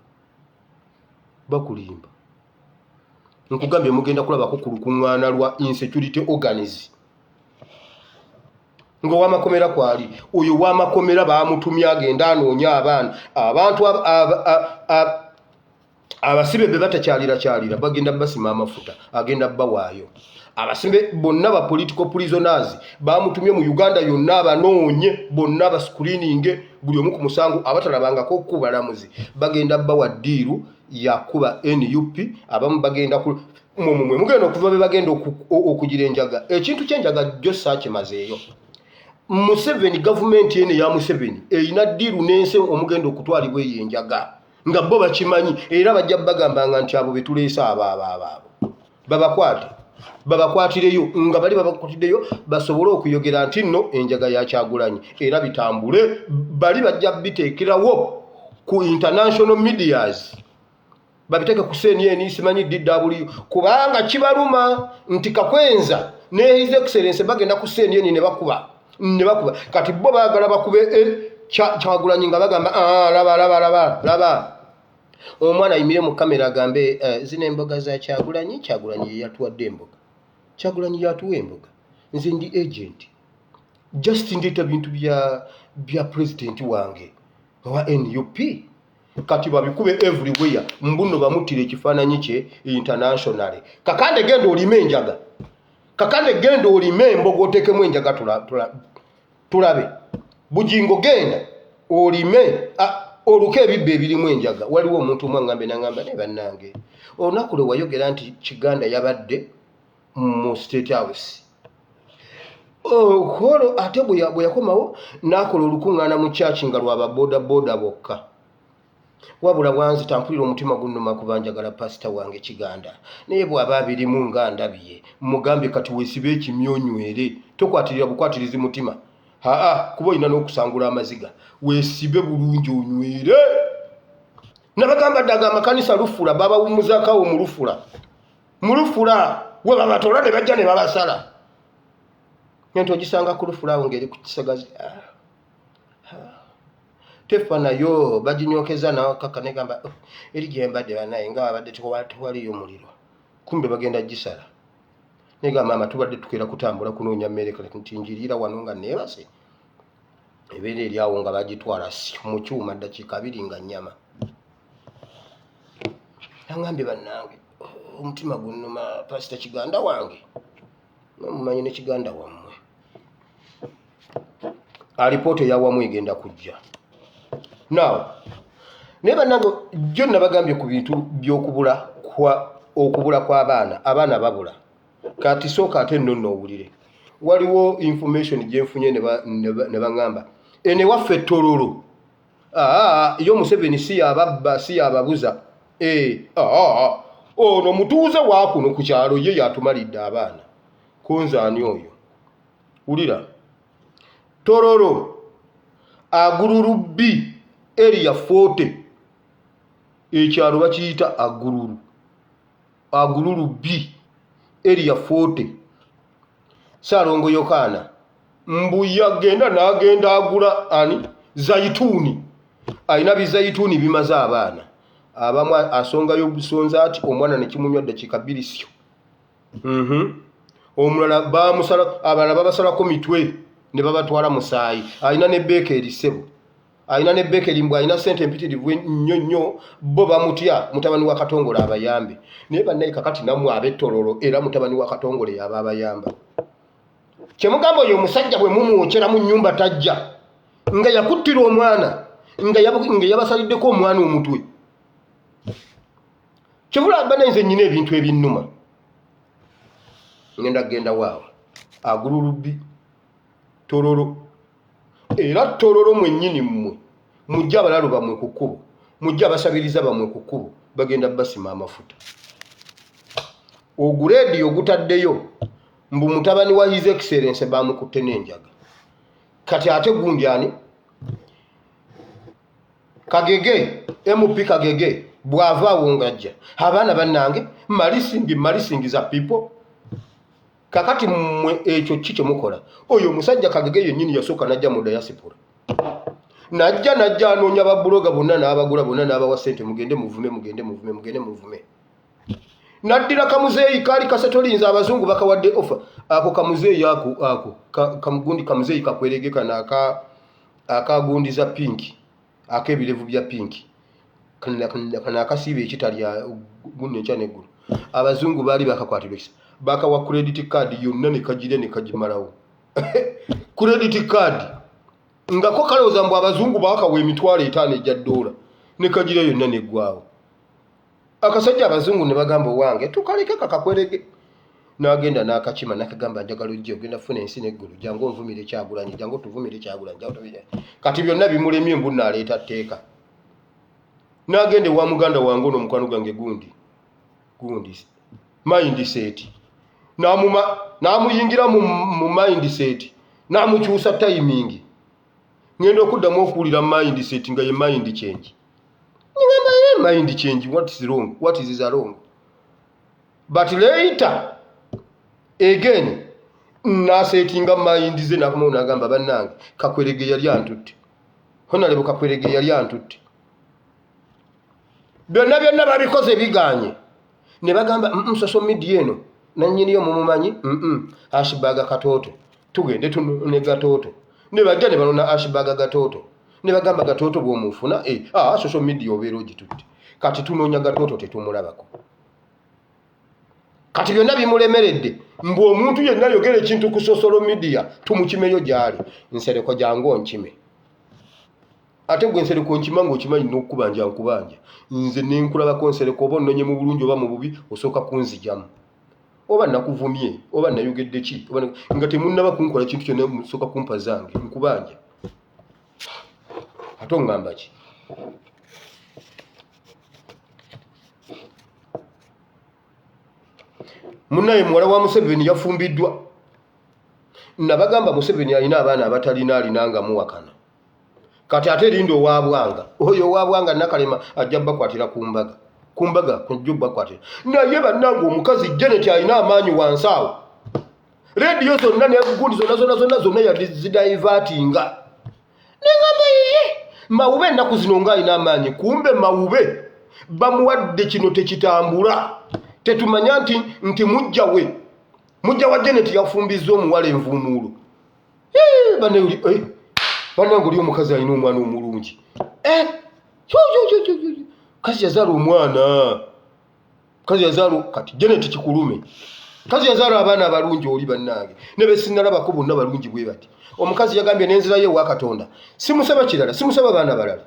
nkugambye mugenda kulabako ku lukuŋŋaana lwa insecurity organs ng'owamakomera kwali oyo wamakomera baamutumya agenda anoonya abaana abantu abasibe be batakyalira bagenda basima amafuta agenda bawaayo abasibe bonna ba political prisoners baamutumye mu Uganda yonna abanoonye bonna ba screening buli omu ku musango abatalabangako kubalamuzi bagenda bawa ddiiru yakuba NUP abamu bagenda ku mumwe mugenda okuva be bagenda okugira enjaga ekintu ky'enjaga jjo saakimazeeyo. Museveni government yene ya Museveni eyina ddiiru n'ensi omugenda okutwalibwa eyo enjaga nga bo bakimanyi era bajja bagambanga nti abo betuleesa abo babakwatireyo nga bali babakwatireyo basobole okuyogera nti nno enjaga ya Kyagulanyi era bitambule bali bajja biteekerawo ku international medias babiteke ku CNN simanyi DW kubanga kibaluma nti Kakwenza ne His Excellency bagenda ku CNN ne bakuba kati bo baagala bakube Kyagulanyi nga bagamba laba omwana ayimire mu kamera agambe zino emboga za Kyagulanyi yatuwadde emboga Kyagulanyi yatuwa emboga nze ndi agent just ndita bintu bya president wange wa NUP kati babikube everywhere mbuno bamutire ekifaananyi kye internationally kakande gendo olime enjaga kakande gendo olime emboga otekemu enjaga tulabe bujingo genda olime oluke ebibbe ebirimu enjaga waliwo omuntu omwangambe nangamba ne bannange olunaku lwe wayogera nti Kiganda yabadde mu State House kolo ate bwe yakomawo n'akola olukuŋŋaana mu church nga lwaba boda bokka wabula wanzi tampulira omutima gunnuma kuba njagala pasita wange Kiganda naye bw'aba abirimu nga ndabye mugambye kati weesibe ekimyonywere tokwatirira bukwatirizi mutima kuba olina n'okusangula amaziga weesibe bulungi onywere nabagamba ddaga amakanisa lufula babawumuzaakawo mu lufula we babatola ne bajja ne babasala nti ogisanga ku lufula awo ng'eri ku kisagazi tefa nayo baginyokeza nawo kaka negamba eri gye mbadde banaye nga babadde tewaliyo muliro kumbe bagenda gisala negamba mama tubadde tukeera kutambula kunoonya mmere kale nti njirira wano nga neebase ebeera eri awo nga bagitwala mu kyuma ddakiika 2 nga nnyama nangambye bannange omutima gunnuma pasita Kiganda wange nomumanyi ne Kiganda wammwe alipoota eyawamu egenda kujja now naye bannange jjo nabagambye ku bintu by'okubula kw'abaana babula kati sooka ate nno owulire waliwo information gyenfunye ne baŋŋamba ene waffe Tororo yo Museveni si yababba si yababuza ono mutuuze waakuno ku kyalo ye yatumalidde abaana konzaani oyo wulira Tororo Agururu B area 40 ekyalo bakiyita Agururu B area 40 Saalongo Yokaana mbuya n'agenda agula zayituuni alina bizayituuni bimaze abaana abamu asongayo busonza ati omwana ne kimunywa ddakiika 2 syo omulala bamusala abalala babasalako mitwe ne babatwala musaayi alina ne beeka erisebo Aina ne Bekeri mbwa aina sente mpitirivu nnyo bo bamutya mutabani wa Katongole abayambe. Naye bannaye kakati namwe ab'ettololo era mutabani wa Katongole yaba abayamba. Kyemugamba oyo omusajja bwe mumuwokyera mu nnyumba tajja nga yakuttira omwana nga yabasaliddeko omwana omutwe. Kyebula bannaye nze nnyina ebintu ebinnuma. Ngenda kugenda waawo agululubbi tololo era tololo mwennyini mmwe mujja abalalu bamwe ku kkubo mujja abasabiriza bamwe ku kkubo bagenda basima amafuta. Oguledi ogutaddeyo mbu mutabani wa His Excellency bamukutte n'enjaga. Kati ate gundi ani Kagege MP Kagege bw'avaawo ng'ajja abaana bannange malisingi za people. Kakati mmwe ekyo ki kyemukola? Oyo omusajja Kagege yennyini yasooka najja mu diaspora. Najja anoonya babuloga bonna n'abagula bonna n'abawa ssente mugende muvume. Naddira kamuzeeyi kaali kasetolinza abazungu bakawadde offer. Ako kamuzeeyi ako kamugundi kamuzeeyi kakwerege kana akagundiza pinki akebirevu bya pinki kana akasiiba ekitalya gunne kya neggulu. Abazungu baali bakakwatirwa kisa bakawa credit card yonna ne kagire ne kagimalawo. Credit card ngako kalowooza mbu abazungu bakawa $5,000 ejja dola ne kagire yonna neggwawo. Akasajja abazungu ne bagamba wange tukaleke kakakwerege. N'agenda n'akakima n'akagamba njagala ojje ogenda funa ensi n'eggulu jangu onvumire Kyagulanyi jangu tuvumire Kyagulanyi kati byonna bimulemye mbu n'aleeta tteeka. N'agenda wa muganda wange ono mukwano gwange gundi mindset n'amuyingira mu mindset n'amukyusa timing. Ngenda okuddamu okuwulira mindset nga ye mind change. Ngamba ye mind change, what is wrong? But later again nasetinga mind ze nakumona agamba bannange kakwerege yali antutte. Honorable kakwerege yali antutte. Byonna babikoze biganye. Ne bagamba social media eno nannyini yo mumumanyi ashbaga katooto tugende tunone gatooto. Ne bajja ne balona ashbaga gatooto. Ne bagamba gatooto bw'omufuna social media obeera ogitutte. Kati tunoonya gatooto tetumulabako. Kati byonna bimulemeredde mbu omuntu yenna yogera ekintu ku social media tumukimeyo gyali. Nsereko jangu onkime. Ate gwe nsereko nkima ng'okimanyi n'okubanja nkubanja. Nze nenkulabako nsereko oba onnonye mu bulungi oba mu bubi osooka kunzijamu. Oba nakuvumye oba nayogedde ki nga temunnaba kunkola kintu kyonna musooka kumpa zange nkubanja. Ate ongamba ki? Munnaye muwala wa Museveni yafumbiddwa. Nabagamba Museveni alina abaana abatalina alinanga muwakana. Kati ate lindo owabwanga. Oyo owabwanga Nakalema ajja bakwatira kumbaga kujja bakwatira. Naye bannange omukazi Janet alina amaanyi wansaawo. Radio zonna ne gundi zonna yazidivertinga. Nengamba yeye Mawube ennaku zino nga alina amaanyi kumbe Mawube bamuwadde kino tekitambula. Tetumanya nti mujja wa Janet yafumbizza omuwala envuumuulo. Bannange oli omukazi alina omwana omulungi. Kazi yazaala omwana. Kazi yazaala kati Janet kikulume. Kazi yazaala abaana abalungi oli bannange. Ne besinalabako bonna balungi bwe bati. Omukazi yagambye n'enzira ye wa Katonda. Simusaba kirala, simusaba baana balala.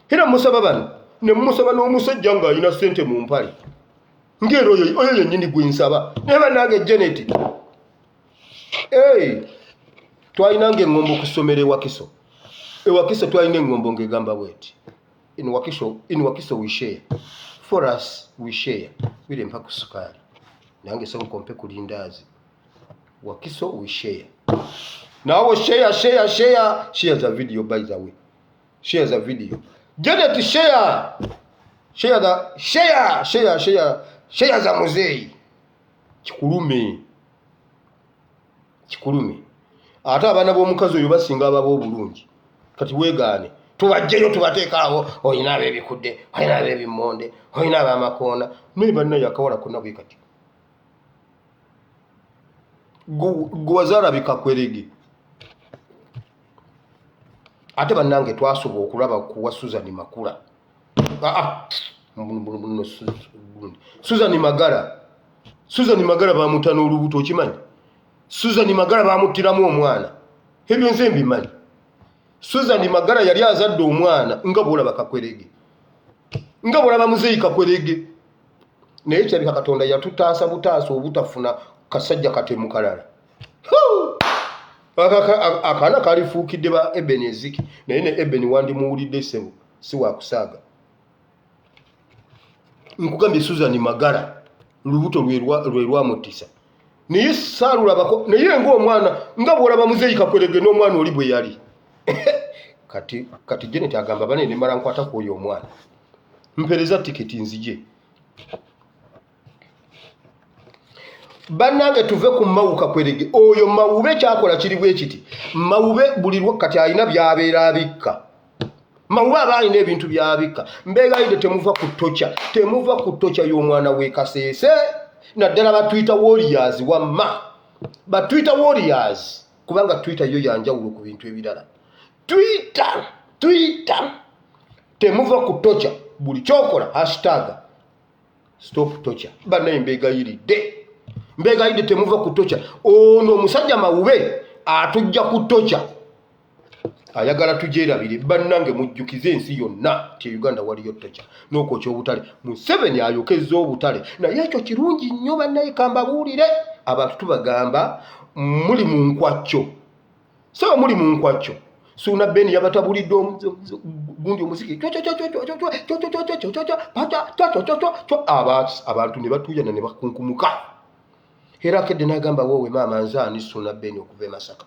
Era musaba bano. Ne musaba n'omusajja nga alina ssente mu mpale. Ngero oyo yennyini gwe nsaba. Ne bannange Janet. Twalina ng'eŋŋombo ku ssomero ewakiso. Ewakiso twalina eŋŋombo ng'egamba bweti. In Wakiso we share. For us we share. Wile mpa ku sukali. Nange so nkompe ku lindaazi. Wakiso we share. Now share the video by the way. Share the video. Janet share. Share za muzeeyi. Kikulume. Ate abaana b'omukazi oyo basinga ababo obulungi. Kati weegaane. Tubajjeyo tubateeka awo. Oyina ab'ebikudde, oyina ab'ebimmonde, oyina ab'amakoona. Naye bannaye akawala konna bwe kati. Gwe wazaala bikakwerege. ate bannange twasobola okulaba kuwa Susan Makula Susan Magala bamutana olubuto okimanyi Susan Magala bamutiramu omwana ebyo nze mbimanyi Susan Magala yali azadde omwana nga bwolaba Kakwerege nga bwolaba Muzeeyi Kakwerege naye kyabika Katonda yatutaasa butaasa obutafuna kasajja katemu kalala akaana kalifuukidde ba Ebeni Eziki naye ne Ebeni wandimuwulidde ssebo si wakusaaga nkugambye Susan Magala lubuto lwe lwamutisa naye saalulabako naye ng'omwana nga bwolaba Muzeeyi Kakwerege n'omwana oli bwe yali kati Janet agamba banene mala nkwata ku oyo omwana mpereza tiketi nzije bannange tuve ku Mawu Kakwerege oyo Mawube kyakola kiri bwe kiti Mawube buli kati alina byabeera abikka Mawube aba alina ebintu byabikka mbeegayidde temuva ku tocha y'omwana w'e Kaseese naddala batuyita warriors wamma batuyita warriors kubanga Twitter yo yanjawulo ku bintu ebirala Twitter temuva ku tocha buli kyokola #stop tocha bannaye mbeegayidde temuva ku tocha ono omusajja Mawube atujja ku tocha ayagala tujeerabire bannange mujjukize ensi yonna ti Uganda waliyo tocha n'okwokya obutale Museveni ayokezza obutale naye ekyo kirungi nnyo bannaye kambabuulire abantu tubagamba muli mu nkwacyo so muli mu nkwacyo Suna Beni yabatabulidde gundi omuziki abantu ne batuuyana ne bakunkumuka era kedde n'agamba wowe maama nzaani Suna Beni okuva e Masaka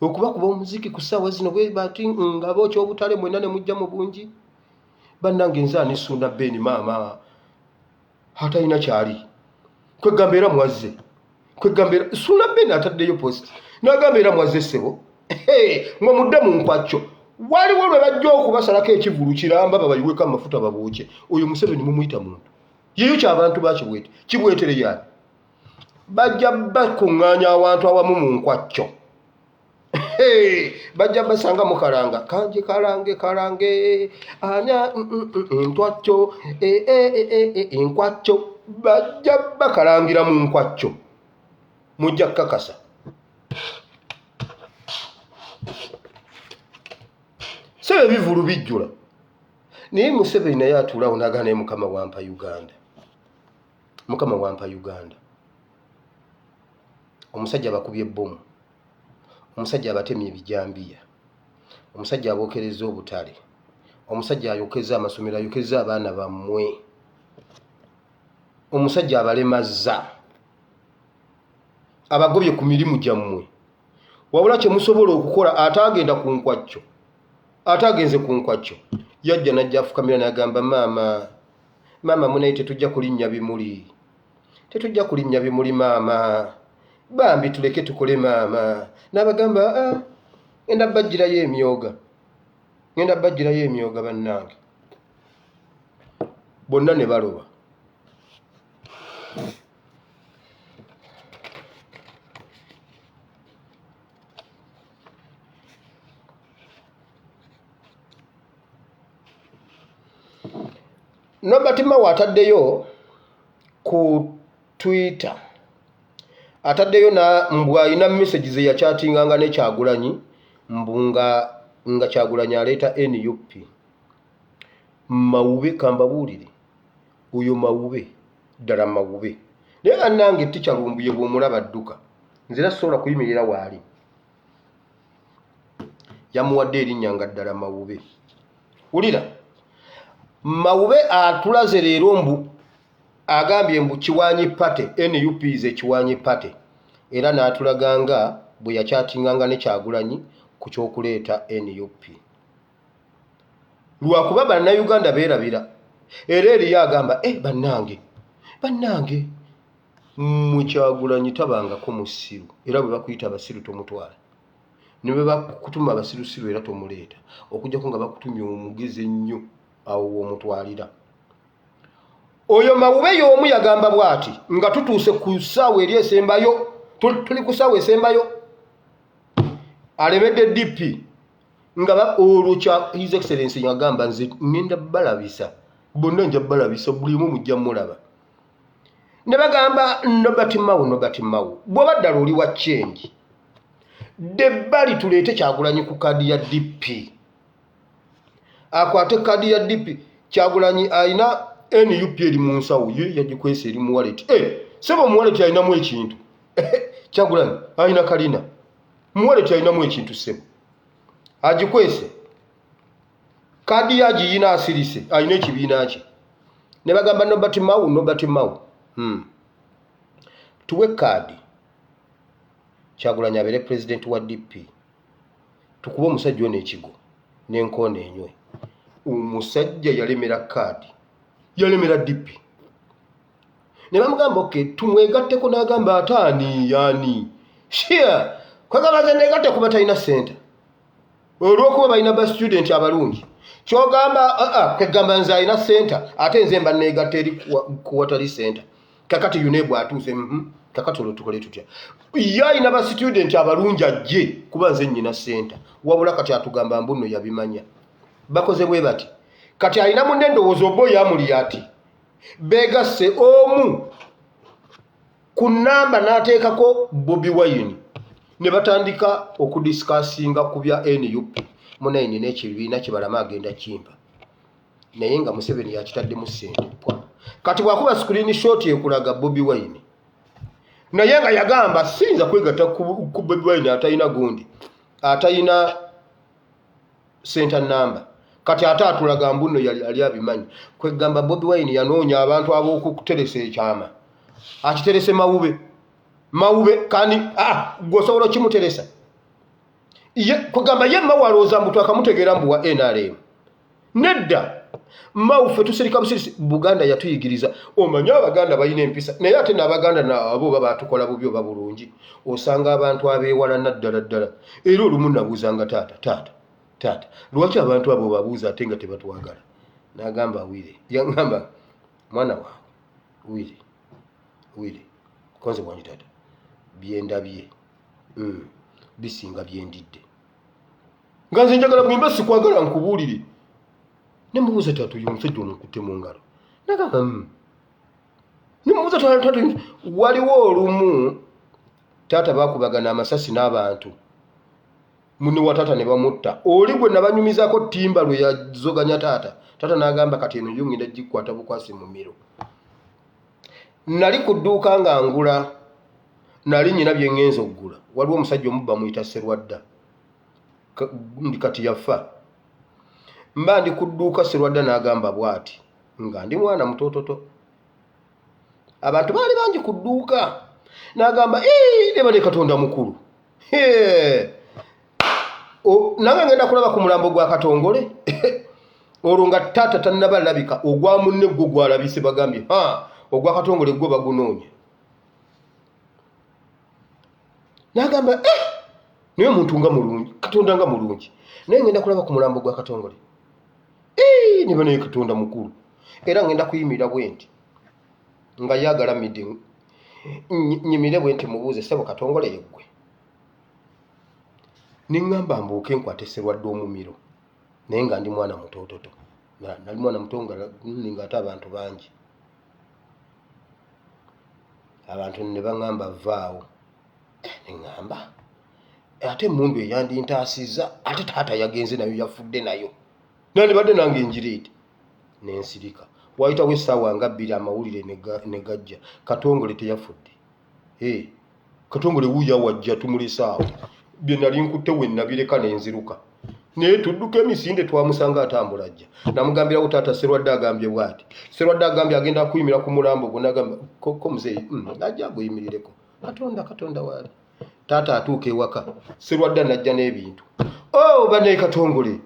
okubakuba omuziki ku ssaawa zino bwe bati nga bookya obutale mwenna ne mujja mu bungi bannange nzaani Suna Beni maama atalina kyali kwegamba era mwazze kwegamba Suna Beni ataddeyo post n'agamba era mwazze ssebo mwe mudde mu nkwacyo waliwo lwe bajja okubasalako ekivulu kiramba babayiweko amafuta babuuke oyo Museveni mumuyita muntu yeyo ky'abantu bakibwete kibwetere yani bajja bakuŋŋaanya abantu awamu mu nkwacyo bajja basanga mukalanga kanje kalange anya ntwacyo enkwacyo bajja bakalangira mu nkwacyo mujja kakasa sebe bivulu bijjula naye Museveni naye atuulawo n'agamba naye Mukama wampa Uganda omusajja abakubye ebbomu omusajja abatemye ebijambiya omusajja abookereza obutale omusajja ayokeza amasomero ayokeza abaana bammwe omusajja abalemazza abagobye ku mirimu gyammwe wabula kye musobola okukola atagenda ku nkwacyo atagenze ku nkwacyo yajja najja afukamira n'agamba maama munaye tetujja kulinnya bimuli maama bambi tuleke tukole maama n'abagamba ngenda bajjirayo emyoga bannange bonna ne baloba Nobatima wataddeyo ku Twitter ataddeyo na mbu alina messages ya chattinganga ne Kyagulanyi mbunga nga Kyagulanyi aleeta NUP Mawube kambabuulire oyo Mawube ddala Mawube naye annange tikyalumbuye bw'omulaba dduka nzira sobola kuyimirira waali yamuwadde erinnya nga ddala Mawube wulira Mawube atulaze leero mbu agambye mbu Kiwaanyi Pate NUP ze Kiwaanyi Pate era n'atulaganga bwe yakyatinganga ne Kyagulanyi ku kyokuleeta NUP lwakuba bannayuganda beerabira era eriyo agamba bannange mu Kyagulanyi tabangako musiru era bwe bakuyita abasiru tomutwala ne bwe bakutuma abasirusiru era tomuleeta okujjako nga bakutumye omugezi ennyo awo w'omutwalira oyo Mawube y'omu yagamba bw'ati nga tutuuse ku ssaawa eri esembayo tuli ku ssaawa esembayo alemedde DP ngaba olukya His Excellency yagamba nze ngenda balabisa bonna nja balabisa bulimu mujja mulaba ne bagamba Nobert Mao bw'obaddala oli wa change debbali tuleete Kyagulanyi ku kadi ya DP akwate kadi ya DP Kyagulanyi ayina NUP eri mu nsawo ye yagikwesa eri mu wallet sebo mu wallet ayinamu ekintu Kyagulanyi ayina kalina mu wallet ayinamu ekintu sebo agikwese kadi yagiyina asirise ayina ekibiina kye ne bagamba Nobert Mao tuwe kadi Kyagulanyi abere president wa DP tukuba omusajja ono ekigo n'enkoona enywe omusajja yalemera kadi yalemera DP ne bamugamba okay tumwegatteko n'agamba ataani yani shia kwagamba nze negatte kuba talina center olw'okuba balina ba student abalungi kyogamba kwegamba nze alina center ate nze mba negatte eri kuwatali center kakati yunebu atuuse kakati olwo tukole tutya ye alina ba student abalungi ajje kuba nze nnyina center wabula kati atugamba mbuno yabimanya bakoze bwe bati kati alina munne ndowooza oba oyamuli ati begasse omu ku namba n'ateekako Bobi Wine ne batandika okudiscussinga ku bya NUP munaini n'ekibiina kye balama agenda kimpa naye nga Museveni yakitaddemu ssente kati bwakuba screenshot ekulaga Bobi Wine naye nga yagamba siyinza kwegatta ku Bobi Wine atalina gundi atalina center number kati ate atulaga mbuno yali abimanyi kwegamba Bobi Wine yanoonya abantu ab'okuteresa ekyama akiterese mawube kani gwosobola kimuteresa kwegamba ye Mao alowooza mbu twakamutegeera mbu wa NRM nedda Mao ffe tusirika busirisi Buganda yatuyigiriza omanya Abaganda balina empisa naye ate n'Abaganda nabo baba batukola bubi oba bulungi osanga abantu abeewala naddala era olumu nabuuzanga taata lwaki abantu abo babuuza ate nga tebatwagala n'agamba Wire yagamba mwana wange Wire konze wangi taata byendabye bisinga byendidde nga nze njagala bwimba sikwagala nkubuulire ne mubuuza taata oyo omusajja omukutte mu ngalo nagamba ne mubuuza taata waliwo olumu taata bakubagana amasasi n'abantu munne wa taata ne bamutta oli gwe nabanyumizaako ttimba lwe yazoganya taata n'agamba kati eno yo ngenda gikwata bukwasi mu miro nali ku dduuka nga ngula nali nyina bye ŋŋenza okugula waliwo omusajja omu bamuyita Serwadda ndi kati yafa mba ndi ku dduuka Serwadda n'agamba bw'ati nga ndi mwana mutototo abantu baali bangi ku dduuka n'agamba leba ne Katonda mukulu nange ngenda kulaba ku mulambo gwa Katongole olwo nga taata tannabalabika ogwa munne gwo gwalabise bagambye ogwa Katongole gwo bagunoonya n'agamba naye omuntu nga mulungi Katonda nga mulungi naye ngenda kulaba ku mulambo gwa Katongole niba naye Katonda mukulu era ngenda kuyimirira bwe nti nga yagalamidde nyimire bwe nti mubuuze ssebo Katongole yeggwe niŋŋamba mbuuke nkwate Serwadda omumiro naye nga ndi mwana mutototo nali mwana muto nga ate abantu bangi abantu ne baŋŋamba vaawo neŋŋamba ate emmundu eyandintaasizza ate taata yagenze nayo yafudde nayo nandibadde nange enjireete nensirika wayitawo essaawa nga 2 amawulire ne gajja Katongole teyafudde Katongole wuuya wajja tumulesaawo bye nali nkutte we nabireka nenziruka naye tudduka emisinde twamusanga atambula ajja namugambirawo taata Serwadda agambye bw'ati Serwadda agambye agenda kuyimira ku mulambo gwo nagamba ko muzeeyi najja aguyimirireko Katonda waali taata atuuka ewaka Serwadda najja n'ebintu bane Katongole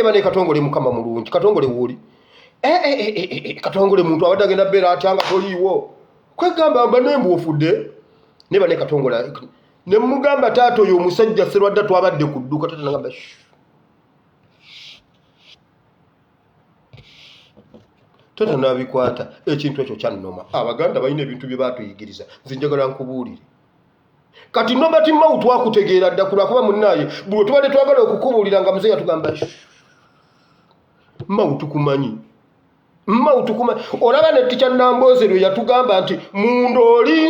bane Katongole mukama mulungi Katongole wuuli Katongole muntu abadde agenda beera atya nga toliiwo kwegamba mba nembu ofudde ne bane Katongole ne mugamba taata oyo omusajja Serwadda twabadde ku dduuka taata nagamba taata n'abikwata ekintu ekyo kyannoma Abaganda balina ebintu bye baatuyigiriza nze njagala nkubuulire kati Nobert Mao twakutegeera dda kuba munnaye bwe tubadde twagala okukubulira nga muzeeya tugamba Mao tukumanyi olaba ne Ticha Nambooze lwe yatugamba nti munda oli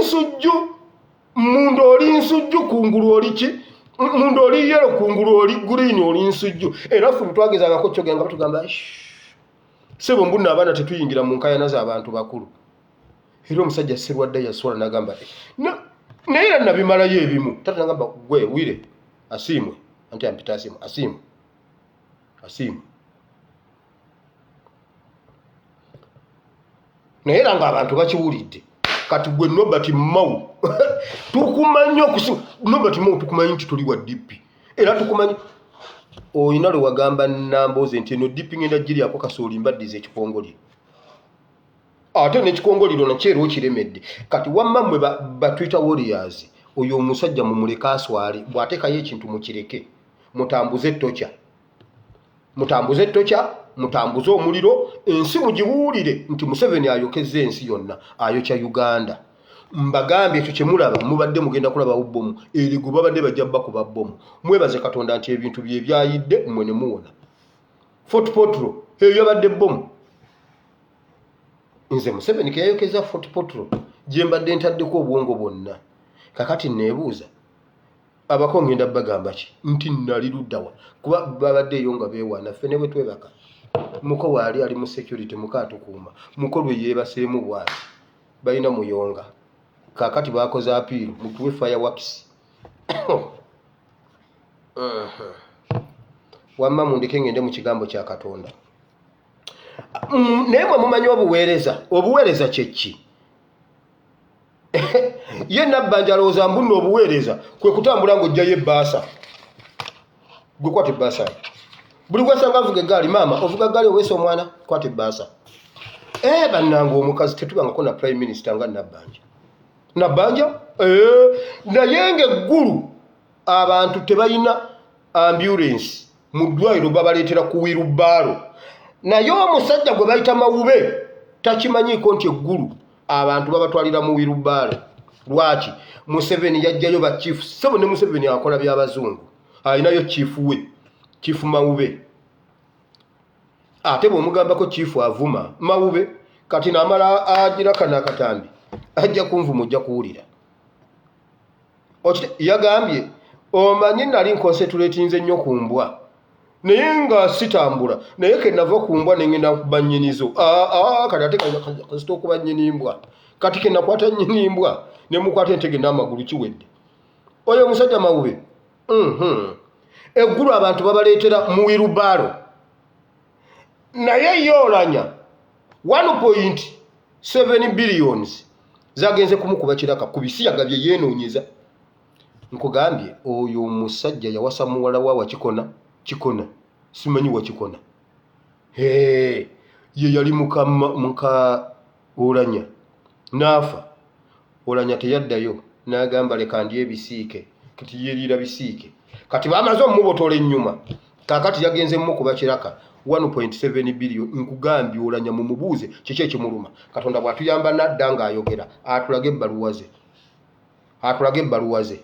nsujju kungulu oli ki munda oli yero kungulu oli green oli nsujju era ffe twagezangako kyogera nga batugamba sebo mbunna abaana tetuyingira mu nkayana z'abantu bakulu era omusajja Sserwadda yaswala n'agamba naye era nabimalayo ebimu tata n'agamba gwe wire asiimwe anti ampita asiimwe naye era ng'abantu bakiwulidde kati gwe Nobert Mao tukumanyi Nobert Mao tukumanyi nti tuli wa DP era tukumanyi oyina lwe wagamba Nambooze nti eno DP ngenda giryako kasooli mbaddiza ekikongoliro ate n'ekikongoliro nakyo era okiremedde kati wamma mmwe batwita warriors oyo omusajja mumuleka aswale bw'ateekayo ekintu mukireke mutambuze ettokya mutambuze omuliro ensi mugiwulire nti Museveni ayokeza ensi yonna ayokya Uganda mbagambye ekyo kyemulaba mubadde mugenda kulaba bbomu erigo babadde bajja bakuba bbomu mwebaze Katonda nti ebintu bye byayidde mmwe ne muwona Fort Portal eyo yabadde bbomu nze Museveni ke yayokeza Fort Portal gye mbadde ntaddeko obwongo bwonna kakati neebuuza abako ngenda bagamba ki nti nali luddawa kuba babadde eyo nga beewaana ffe ne bwe twebaka muko waali ali mu security mukaatukuuma muko lwe yeebaseemu bwati balina muyonga kakati bakoze apiiru mutuwe fireworks wamma mundeke ngende mu kigambo kya Katonda naye mwe mumanyi obuweereza kyekki ye Nabbanja alowooza mbunna obuweereza kwe kutambula ng'ojjayo ebbaasa gwe kwata ebbaasa buli gwesanga avuga eggaali maama ovuga ggaali oweesa omwana kwata ebbaasa bannanga omukazi tetubangako na prime minister nga Nabbanja naye ng'eggulu abantu tebalina ambulance mu ddwaliro babaleetera ku wirubaalo naye omusajja gwe bayita Mawube takimanyiiko nti eggulu abantu babatwalira mu wirubaalo lwaki Museveni yajjayo ba chief sebo ne Museveni akola by'abazungu alinayo chief we chief Mawube ate bw'omugambako chief avuma Mawube kati n'amala agira kana akatambi ajja kunvu mujja kuwulira yagambye omanyi nali nconcentratinze nnyo ku mbwa naye nga sitambula naye ke nava ku mbwa nengenda kuba nnyinizo kati ate kasita okuba nnyinimbwa kati ke nakwata nnyinimbwa ne mukwata entege n'amagulu kiwedde oyo omusajja Mawube eggulu abantu babaleetera mu wirubaalo naye yoolanya 1.7 billions zagenze kumukuba kiraka ku bisiyaga bye yeenoonyeza nkugambye oyo omusajja yawasa muwala wa Wakikona simanyi Wakikona ye yali muka Olanya naafa Olanya teyaddayo n'agamba leka ndye ebisiike kati yerira bisiike kati bamaze omubotola ennyuma kakati yagenze mukuba kiraka 1.7 billion nkugambye Olanya mumubuuze kiki ekimuluma Katonda bw'atuyamba nadda ng'ayogera atulage ebbaluwa ze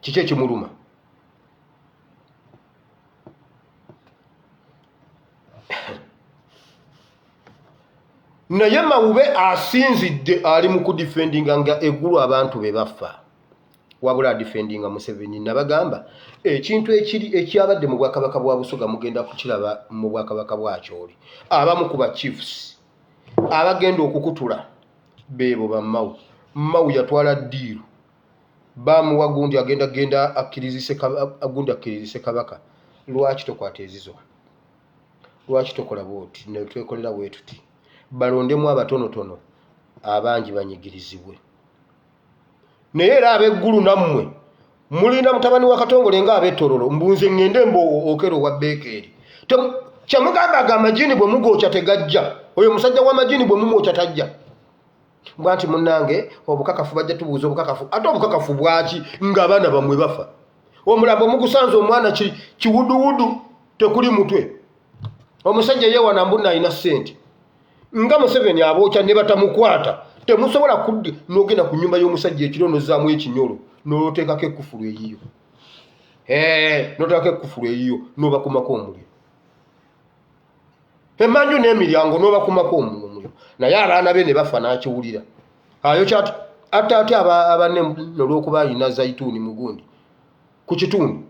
kiki ekimuluma naye Mawube asinzidde ali mu kudifendinga nga eggulu abantu be bafa wabula adifendinga Museveni nabagamba ekintu ekyabadde mu bwakabaka bwa Busoga mugenda kukiraba mu bwakabaka bwa Kyoli abamu ku ba chiefs abagenda okukutula beebo ba Mao yatwala ddiiru bamuwa gundi agenda akkirizise kabaka lwaki tokwata ezizo lwaki tokola bwoti ne twekolera bwe tuti balondemu abatonotono abangi banyigirizibwe naye era ab'eggulu nammwe mulina mutabani wa Katongole nga ab'ettororo mbunze ngende okero wa Bekeeri kyamugamba amajini bwe mugokya tegajja oyo musajja w'amajini bwe mumwokya tajja bwanti munnange obukakafu bajja tubuuza obukakafu ate obukakafu bwaki ng'abaana bamwe bafa omulambo mugusanze omwana kiwuduwudu tekuli mutwe omusajja yewana mbunna alina ssente nga Museveni abookya ne batamukwata temusobola kudde n'ogenda ku nnyumba y'omusajja ekiro n'ozzaamu ekinyolo n'oteekako ekkufulu eyiyo n'oteekako ekkufulu eyiyo n'obakumako omuliro emmanju n'emiryango n'obakumako omuliro naye abaana be ne bafa n'akiwulira ayo ate abanne olw'okuba alina zayituuni mugundi ku kitundu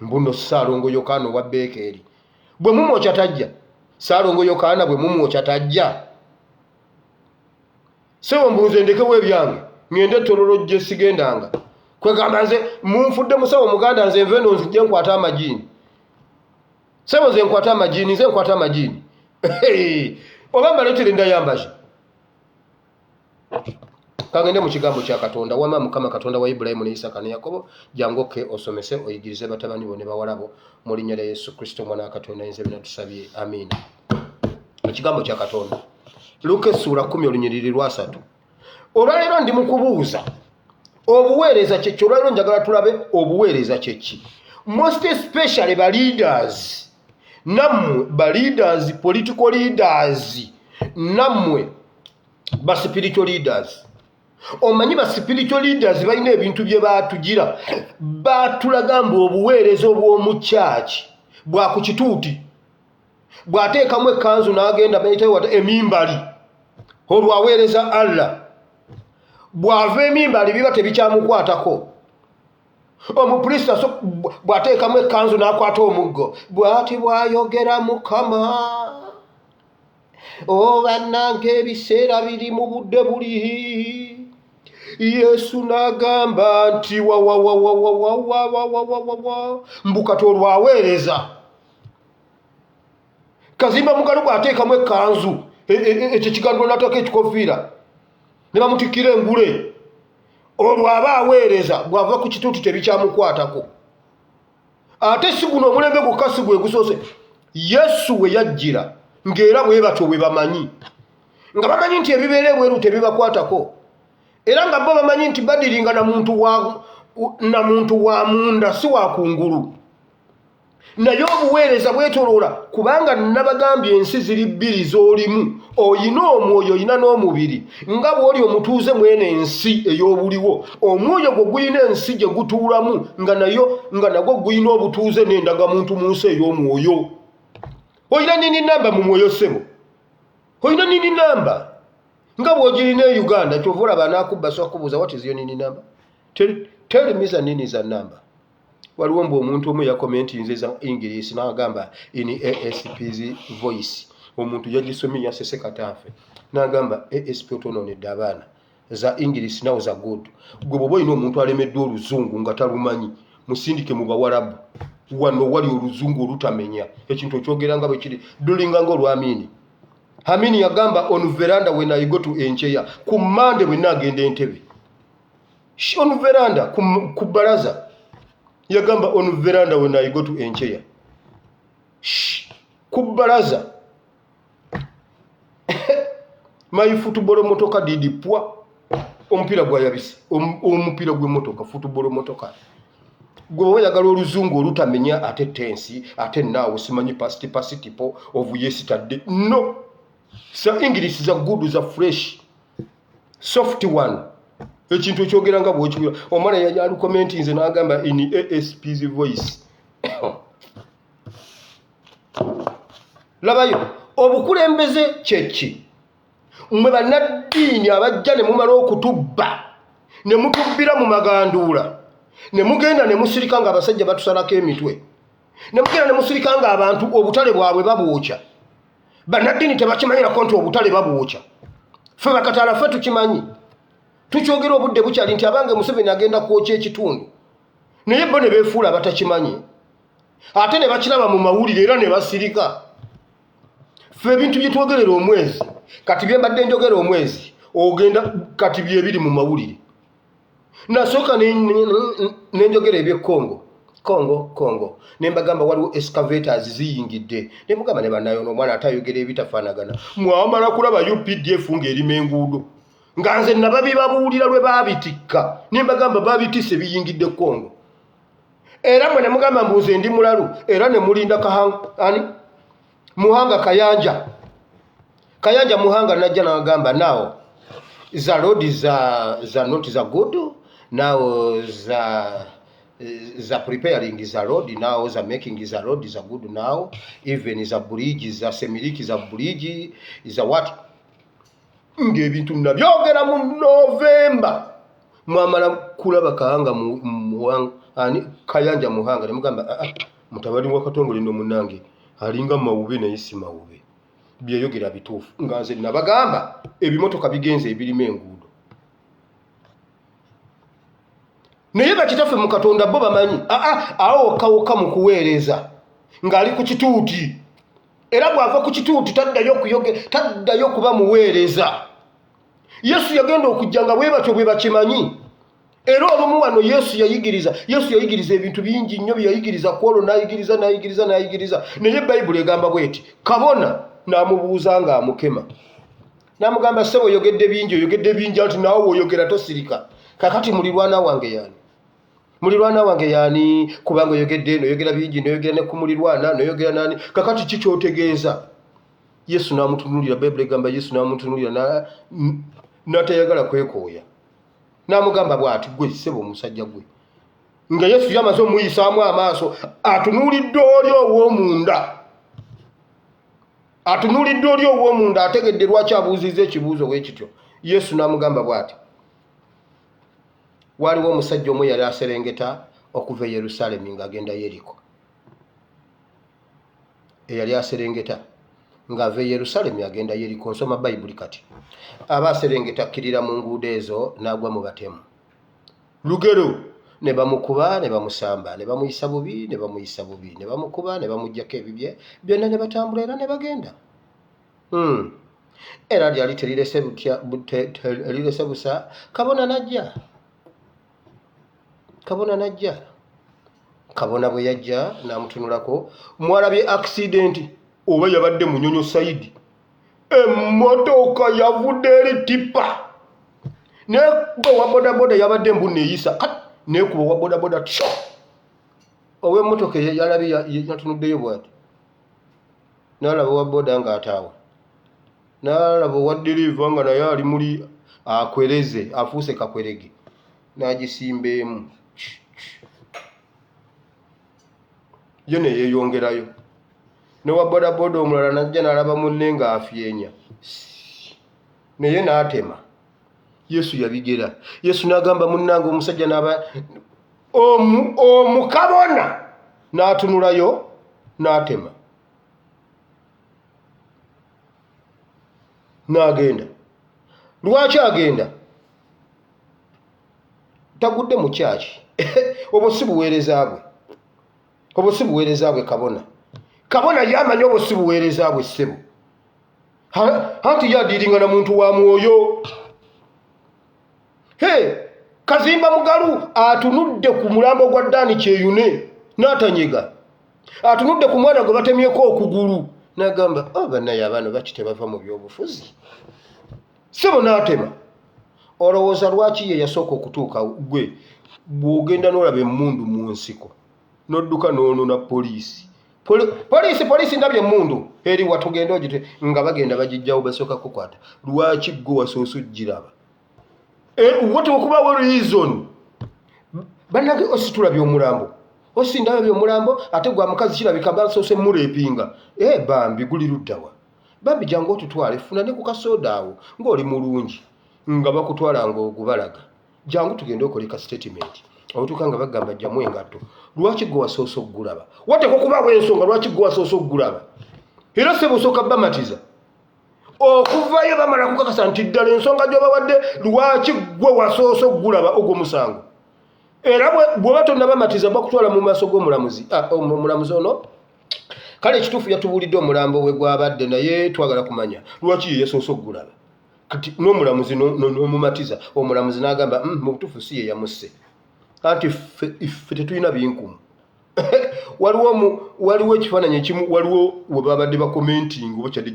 mbuno Ssaalongo Yokaana owa Beekeri bwe mumwokya tajja Ssaalongo Yokaana bwe mumwokya tajja sewo mbuuze ndekewo ebyange ngende ettololo gye sigendanga kwegamba nze munfudde musawo muganda nze nve no nzijje nkwata amajiini sewo nze nkwata amajiini nze nkwata amajiini oba mbaleetere ndayambaje kangende mu kigambo kya Katonda wama Mukama Katonda wa Ibulayimu ne Isaka ne Yakobo jangoke osomese oyigirize batabani bo ne bawalabo mu linnya lya Yesu Kristo mwana wa Katonda yenze bina tusabye amiina. Ekigambo kya Katonda Luka essula 10 olunyiriri lwa 3. Olwaleero ndi mu kubuuza obuweereza kyeki. Olwaleero njagala tulabe obuweereza kyeki, most especially ba leaders, nammwe ba leaders, political leaders, nammwe ba spiritual leaders. Omanyi ba spiritual leaders balina ebintu bye baatugira, baatulaga mbu obuweereza obw'omu church bwa ku kituuti bw'ateekamu ekkanzu n'agenda bayitawo emimbali olwo aweereza Allah, bw'ava emimbali biba tebikyamukwatako. Omupulisita bw'ateekamu ekkanzu n'akwata omuggo bw'ati bw'ayogera Mukama, o bannange ebiseera biri mu budde buli. Yesu n'agamba nti mbukati olwo aweereza. Kazimba Mugalu bw'ateekamu ekkanzu ekyo kigandulo n'ateeka ekikofiira ne bamutikira engule, olwo aba aweereza. Bw'ava ku kituuti tebikyamukwatako. Ate si guno omulembe gwokka si gwe gusoose. Yesu we yajjira ng'era bwe batyo bwe bamanyi, nga bamanyi nti ebibeera ebweru tebibakwatako, era nga bo bamanyi nti badiringa na muntu wa munda si wa kungulu. Naye obuweereza bwetoloola kubanga nabagambye ensi ziri bbiri z'olimu, oyina omwoyo oyina n'omubiri. Nga bw'oli omutuuze mwene ensi ey'obuliwo, omwoyo gwo guyina ensi gye gutuulamu nga nagwo guyina obutuuze n'endagamuntu mu nsi ey'omwoyo. Oyina nini namba mu mwoyo ssebo? Oyina nini namba? Nga bw'ogirina e Uganda kyova olaba n'akubba so akubuuza what is your nini namba? Tell me the nini za namba. Waliwo mbu omuntu omu yakomentinze za English n'agamba in ASP's voice. Omuntu yagisomye yasese kataafe n'agamba ASP otononedde abaana za English nawo za good. Gwe bw'oba olina omuntu alemeddwa oluzungu nga talumanyi musindike mu Bawarabu wano wali oluzungu olutamenya ekintu okyogera nga bwe kiri dulinga ng'olwamini. Hamini yagamba on veranda when I go to Encheya ku Mande bwe nagenda Entebbe. On veranda ku baraza yagamba on veranda when I go to Encheya. Ku baraza my football motoka didi pwa omupira gwa yabisi omupira gwe motoka football motoka. Gwe yagala oluzungu olutamenya ate tensi ate naawe simanyi past participle of yesterday. No. So English is a good, is a fresh, soft one. Ekintu ekyogera nga bw'okiwulira. Omwana yali commenting nze n'agamba in ASP's voice. Labayo, obukulembeze kyeki. Mmwe bannaddiini abajja ne mumala okutubba, ne mutubbira mu maganduula, ne mugenda ne musirika nga abasajja batusalako emitwe, ne mugenda ne musirika nga abantu obutale bwabwe babwokya. Bannaddiini tebakimanyirako nti obutale babwokya. Ffe bakataala ffe tukimanyi. Tukyogera obudde bukyali nti abange Museveni agenda kwokya ekitundu. Naye bo ne beefuula batakimanyi. Ate ne bakiraba mu mawulire era ne basirika. Ffe ebintu bye twogerera omwezi, kati bye mbadde njogera omwezi, ogenda kati bye biri mu mawulire. Nasooka ne njogera eby'e Congo. Ne mbagamba waliwo excavators ziyingidde. Ne mugamba ne bannayo omwana atayogera ebitafaanagana. Mwamala kulaba UPDF ng'erima enguudo. Nga nze nababibabuulira lwe baabitikka. Ne mbagamba baabitise biyingidde Congo. Era mwe ne mugamba mbuuze ndi mulalu. Era ne mulinda Muhanga Kayanja. Kayanja Muhanga najja n'agamba now the roads are not the good, now the preparing is a road, now the making is a road is a good now, even is a bridge, is a semiliki is a bridge, is a what? Ng'ebintu nabyogera mu November. Mwamala kulaba Kahanga ani Kayanja Muhanga nemugamba mutabali wa Katongole ndo munange alinga mawube naye si mawube. Byeyogera bituufu nga nze nabagamba ebimotoka bigenze ebirime enguudo. Naye bakitaffe mu Katonda bo bamanyi awo kawoka mu kuweereza ng'ali ku kituuti. Era bw'ava ku kituuti taddayo kuba muweereza. Yesu yagenda okujja nga bwe batyo bwe bakimanyi. Era olumu wano Yesu yayigiriza ebintu bingi nnyo byayigiriza kwolo n'ayigiriza. Naye Bayibuli egamba bweti kabona n'amubuuza nga amukema. N'amugamba ssebo oyogedde bingi ati naawe oyogera tosirika. Kakati mulirwana wange yani. Mulirwana wange yani kubanga oyogedde noyogera bingi noyogera ne ku mulirwana noyogera nani. Kakati kikyotegeeza. Yesu n'amutunulira, Bayibuli egamba Yesu n'amutunulira n'atayagala kwekooya. N'amugamba bw'ati gwe ssebo omusajja gwe. Nga Yesu yamaze omuyisaamu amaaso atunuulidde oli ow'omunda. Ategedde lwaki abuuzizza ekibuuzo bwe kityo. Yesu n'amugamba bw'ati. Waliwo omusajja omu yali aserengeta okuva e Yerusaalemi ng'agenda Yeriko. Eyali aserengeta ng'ava e Yerusaalemi agenda Yeriko. Nsoma Bayibuli kati. Aba aserengeta akkirira mu nguudo ezo n'agwa mu batemu. Lugero ne bamukuba ne bamusamba ne bamuyisa bubi ne bamukuba ne bamuggyako ebibye byonna ne batambula era ne bagenda. Era lyali terirese busa kabona najja. Kabona bwe yajja n'amutunulako mwalabye accident oba yabadde munyonyo Saidi. Emmotoka yavudde eri tipa. Ne wa bodaboda yabadde mbune eyisa. Nekuba wa bodaboda tsho. Ow'emmotoka yalabi yatunuddeyo bw'ati. N'alaba wa boda nga ataawa. N'alaba wa deriva nga naye ali muli akwereze afuuse kakwerege. N'agisimbeemu. Yo ne yeeyongerayo. Ne wa bodaboda omulala najja n'alaba munne nga afyenya. Naye n'atema. Yesu yabigera. Yesu n'agamba munnange omusajja n'aba omukabona n'atunulayo n'atema. N'agenda. Lwaki agenda? Tagudde mu kyaki. Obwo si buweereza bwe kabona. Kabona yamanya obwo si buweereza bwe ssebo. Anti yadiiringa na muntu wa mwoyo. Kazimba Mugalu atunudde ku mulambo gwa Ddaani Kyeyune n'atanyega. Atunudde ku mwana gwe batemyeko okugulu n'agamba bannaye abaana bakite bava mu byobufuzi. Ssebo n'atema. Olowooza lwaki ye yasooka okutuuka gwe bw'ogenda n'olaba emmundu mu nsiko n'odduka n'onona poliisi. Poliisi ndabye emmundu eri watugenda ogite nga bagenda bagijjawo basooka kukwata. Lwaki gwe wasoose ogiraba? Wote okubawo reason. Bannange ositulabye omulambo. Osindabye omulambo ate gwa mukazi kirabika basoose mulepinga. Bambi guli luddawa. Bambi jangu otutwale funa ne ku kasoda awo ng'oli mulungi nga bakutwala ng'ogubalaga. Jangu tugende okoleka statement. Otuka nga bagamba jjamu engatto. Lwaki gwe wasoose okugulaba? Wote okubawo ensonga lwaki gwe wasoose okugulaba? Era ssebo osooka bamatiza. Okuvayo bamala kukakasa nti ddala ensonga gy'obawadde lwaki gwe wasoose okugulaba ogwo musango. Era bw'oba tonnabamatiza bakutwala mu maaso g'omulamuzi. Omulamuzi ono kale ekituufu yatubuulidde omulambo we gwabadde naye twagala kumanya lwaki ye yasoose okugulaba. Kati n'omulamuzi n'omumatiza omulamuzi n'agamba mu butuufu si ye yamusse. Anti ffe tetulina binkumu. Waliwo ekifaananyi ekimu waliwo we babadde bakomentinga oba kyadde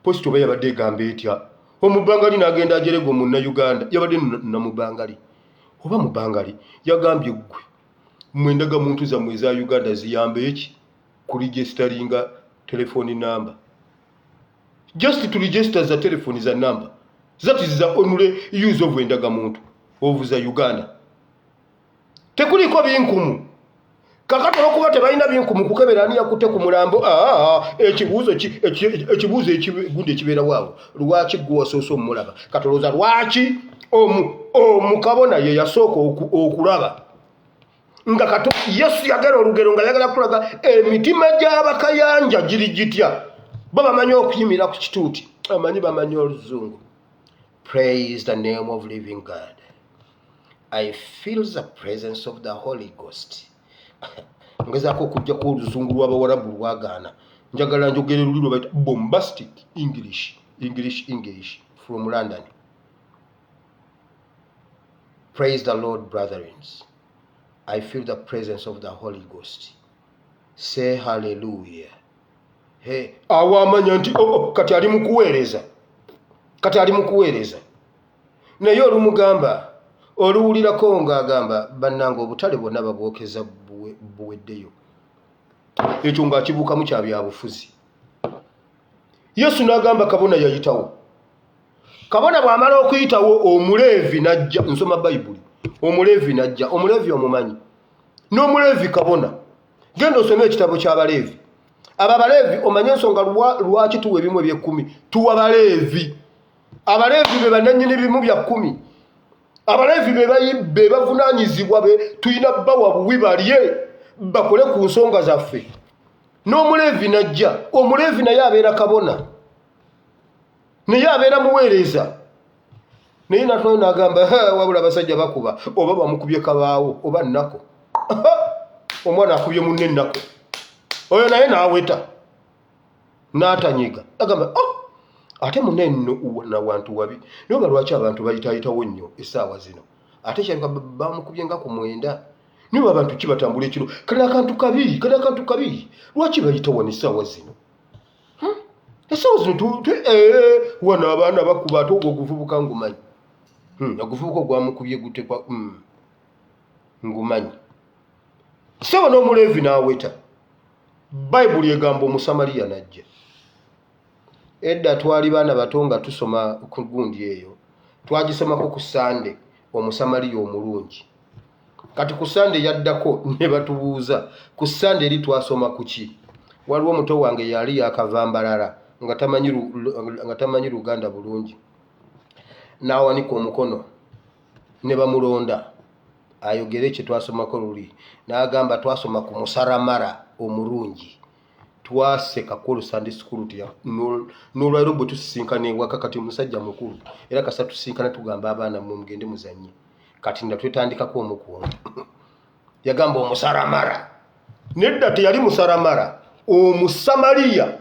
posita oba yabadde egamba etya. Omubangali n'agenda ajerega Munnayuganda yabadde namubangali oba mubangali yagambye gwe mwendagamuntu zammwe eza Uganda ziyambe eki kuligestaringa telefoni namba. just to register the telephone is a number. That is the only use of endagamuntu of the Uganda. Tekuliko binkumu. Kakati okuba tebalina binkumu kukeberani yakute ku mulambo ekibuuzo ekigundi ekibeera waawo lwaki gwosoosa omulaba katoloza lwaki omukabona ye yasooka okulaba nga kato Yesu yagera olugero nga yagala kulaga emitima gy'abakayanja giri gitya babamanyi okuyimira ku kituuti amanyi bamanyi oluzungu. Praise the name of living God. I feel the presence of the Holy Ghost. Ngezaako okujja ku oluzungu lw'abawarabu lwagaana njagala njogere luliro baita bombastic English from London. Praise the Lord, brethren. I feel the presence of the Holy Ghost. Say hallelujah. Hey, awamanya nti kati ali mukuweereza naye olumugamba oluwulirako ng'agamba bannanga obutale bwonna babwokeza buweddeyo ekyo ng'akibuukamu kya byabufuzi. Yesu n'agamba kabona yayitawo. Kabona bw'amala okuyitawo omuleevi n'ajja. Nsoma Bayibuli. Omuleevi n'ajja. Omuleevi omumanyi n'omuleevi kabona. Genda osome ekitabo ky'Abaleevi. Abaleevi omanye ensonga lwaki tuwa ebimu eby'ekkumi. Tuwa Baleevi. Abaleevi be bannannyini bimu bya kkumi. Abaleevi be bavunaanyizibwa tuyina bawa buwi balye bakole ku nsonga zaffe. N'omuleevi n'ajja. Omuleevi naye abeera kabona. Naye abeera muweereza. Naye natono n'agamba wabula abasajja bakuba oba bamukubye kabaawo oba nnako. Omwana akubye munne nnako. Oyo naye n'aweta. N'atanyiga. Agamba ate munne nno na wantu wabi. Naye lwaki abantu bayitaayitawo nnyo essaawa zino? Ate kyalika bamukubye nga ku mwenda. Niba abantu kibatambula ekiro kale akantu kabiri lwaki bayitawo n'essaawa zino? Essaawa zino wana abaana bakuba ate ogwo oguvubuka ngumanyi. Oguvubuka ogwamukubye gute kwa ngumanyi. Ssaawa n'omuleevi n'aweta. Bayibuli egamba Omusamaliya n'ajja. Edda twali baana bato nga tusoma ku gundi eyo twagisomako ku Sande Omusamaliya omulungi. Kati ku Sande yaddako ne batubuuza ku Sande eri twasoma ku ki? Waliwo omuto wange yali yakavambalala nga tamanyi Luganda bulungi. N'awanika omukono ne bamulonda ayogere kye twasomako luli. N'agamba twasoma ku Musaramara omulungi. Twaseka ku Sunday school tya n'olwaliro bwe tusisinkana ewaka kati musajja mukulu era kasa tusisinkana tugamba abaana mu mugende muzannye kati nga twetandikako omukungu. Yagamba Omusaramara. Nedda teyali Musaramara. Omusamaliya.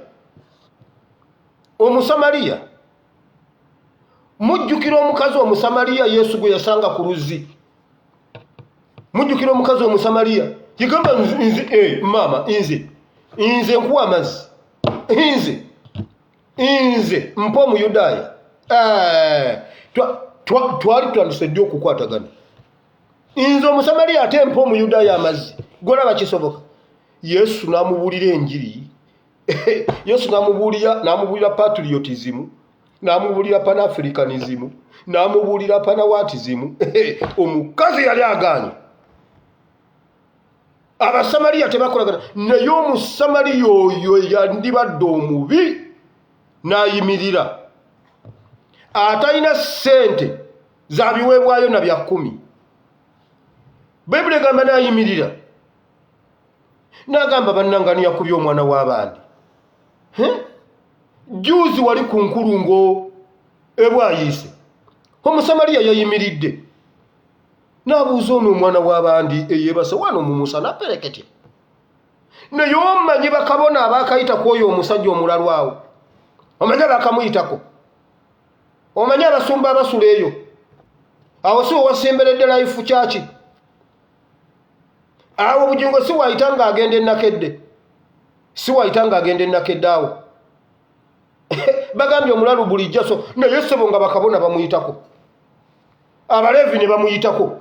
Mujjukira omukazi Omusamaliya Yesu gwe yasanga ku luzzi. Mujjukira omukazi Omusamaliya. Yagamba mama nze nkuwa amazzi. Nze mpa Omuyudaaya. Twali tutandise ddi okukwatagana. Nze Omusamaliya ate mpa Omuyudaaya amazzi. Golaba kisoboka. Yesu n'amubuulira enjiri. Yesu n'amubuulira patriotism, n'amubuulira pan-Africanism, n'amubuulira pan-Watism. Omukazi yali agaanye. Abasamaliya tebakolagana. Naye Omusamaliya oyo yandibadde omubi n'ayimirira. Atalina ssente za biweebwayo na bya 10. Bayibuli egamba n'ayimirira. N'agamba bannangani yakubye omwana w'abandi. Juuzi wali ku nkulungo ebwayiise. Omusamaliya yayimiridde. N'abuuza ono omwana w'abandi eyeebase wano mu musana pereketye. Naye omanyi bakabona abaakayita ku oyo omusajja omulalwawo. Omanyi abakamuyitako. Omanyi abasumba abasula eyo. Awo si wasemberedde Life Church. Awo bugingo si wayitanga agenda enakedde. Awo. Bagambye omulalu bulijja so naye ssebo nga bakabona bamuyitako. Abaleevi ne bamuyitako.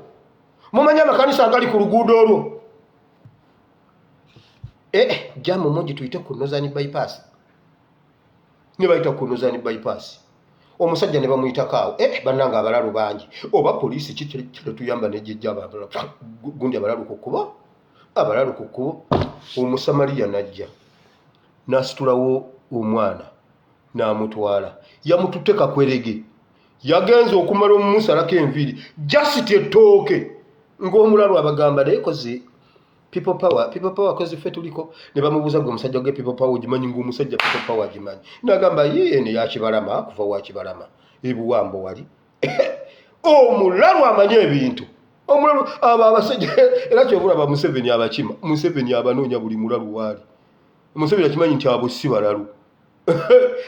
Mumanyi amakanisa agali ku luguudo olwo. Jamu mungi tuyite ku Northern bypass. ne bayita kunoza ni bypass omusajja ne bamuyitako bannanga abalalu bangi oba poliisi kikiro tuyamba nejjejja abalalu gundi abalalu ku kkubo omusamaliya najja n'asitulawo omwana n'amutwala yamututte kakwerege yagenze okumala omumusalako enviiri jasiti ettooke ng'omulalu abagamba naye kozi people power kozi ffe tuliko ne bamubuuza gwe omusajja gwe people power ogimanyi ng'omusajja people power agimanyi n'agamba yene yakibalama kuva wakibalama ebuwambo wali omulalu amanyi ebintu omulalu abo abasajja era kyobulaba Museveni abakima Museveni abanoonya buli mulalu waali Museveni akimanyi nti abo si balalu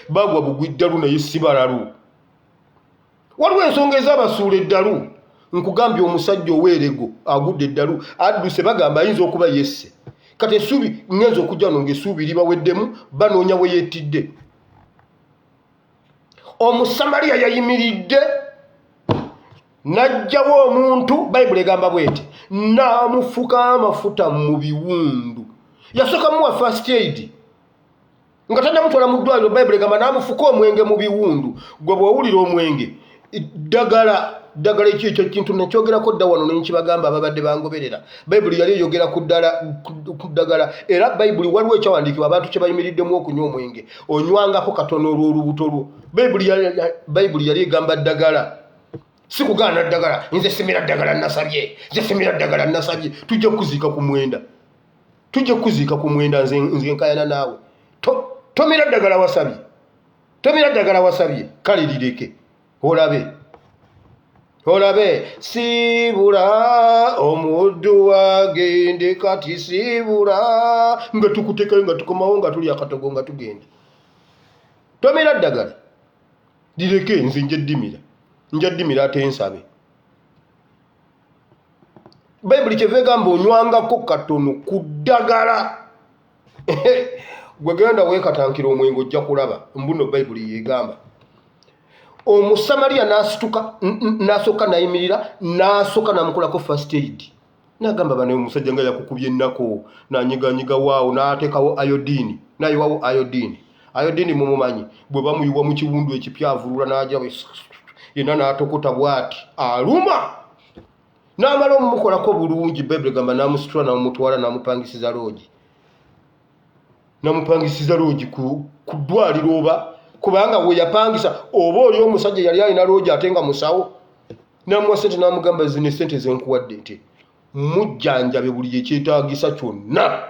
bagwa bugwiddalu naye si balalu waliwo ensonga ez'abasuula eddalu nkugambye omusajja oweerego agudde eddalu adduse bagamba ayinza okuba yesse kati essuubi ngenza okujja no ng'essuubi libaweddemu banoonya we yettidde omusamaliya yayimiridde najjawo omuntu bayibuli egamba bweti n'amufuka amafuta mu biwundu yasooka muwa first aid nga tannamutwala mu ddwaliro bayibuli egamba n'amufuka omwenge mu biwundu gwe bw'owulira omwenge ddagala ekyo kintu nekyogerako dda wano nenkibagamba ababadde bangoberera bayibuli yali eyogera ku ddagala era bayibuli waliwo ekyawandiikibwa abantu kye bayimiriddemu okunywa omwenge onywangako katono olw'olubuto lwo bayibuli yali egamba ddagala si kugaana ddagala nze simira ddagala nasabye tujja kukuziika ku mwenda nze nkayana naawe tomira ddagala wasabye kale lireke olabe sibula omuddu wagende kati sibula nga tukutekayo nga tukomawo nga tuli akatogo nga tugenda tomira ddagala lireke nze njaddimira ate nsabe bayibuli kyeva egamba onywangako katono ku ddagala gwegenda weekatankira omwenge ojja kulaba mbuno bayibuli yegamba omusamaliya n'asooka nayimirira n'asooka namukolako first aid n'agamba banaye omusajja nga yakukubye ennako n'anyiganyiga waawo n'ateekawo ayodini n'ayiwawo ayodini mumumanyi bwe bamuyiwa mu kiwundu ekipyavulula n'ajja yenna n'atokota bw'ati aluma n'amala omumukolako bulungi bayibuli gamba n'amusitula n'amutwala n'amupangisiza loogi ku ddwaliro oba kubanga we yapangisa oba oli omusajja yali alina loogi ate nga musawo n'amuwa ssente n'amugamba zino essente zenkuwadde nti mujjanjabe buli ekyetaagisa kyonna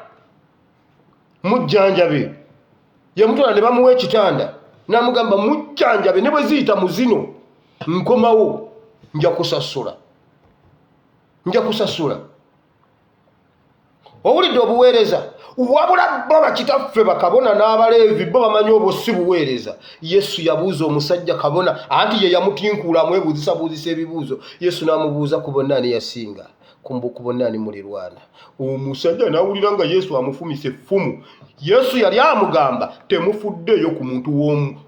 mujjanjabe yamutwala ne bamuwa ekitanda n'amugamba mujjanjabe ne bwe ziyita mu zino nkomawo nja kusasula owulidde obuweereza wabula bo bakitaffe bakabona n'abaleevi bo bamanyi obwo si buweereza yesu yabuuza omusajja kabona anti ye yamutinkuula amwebuuzisabuuzisa ebibuuzo yesu n'amubuuza ku bonna ani yasinga ku bonna ani mulirwana omusajja n'awulira nga yesu amufumisa effumu yesu yali amugamba temufuddeyo ku muntu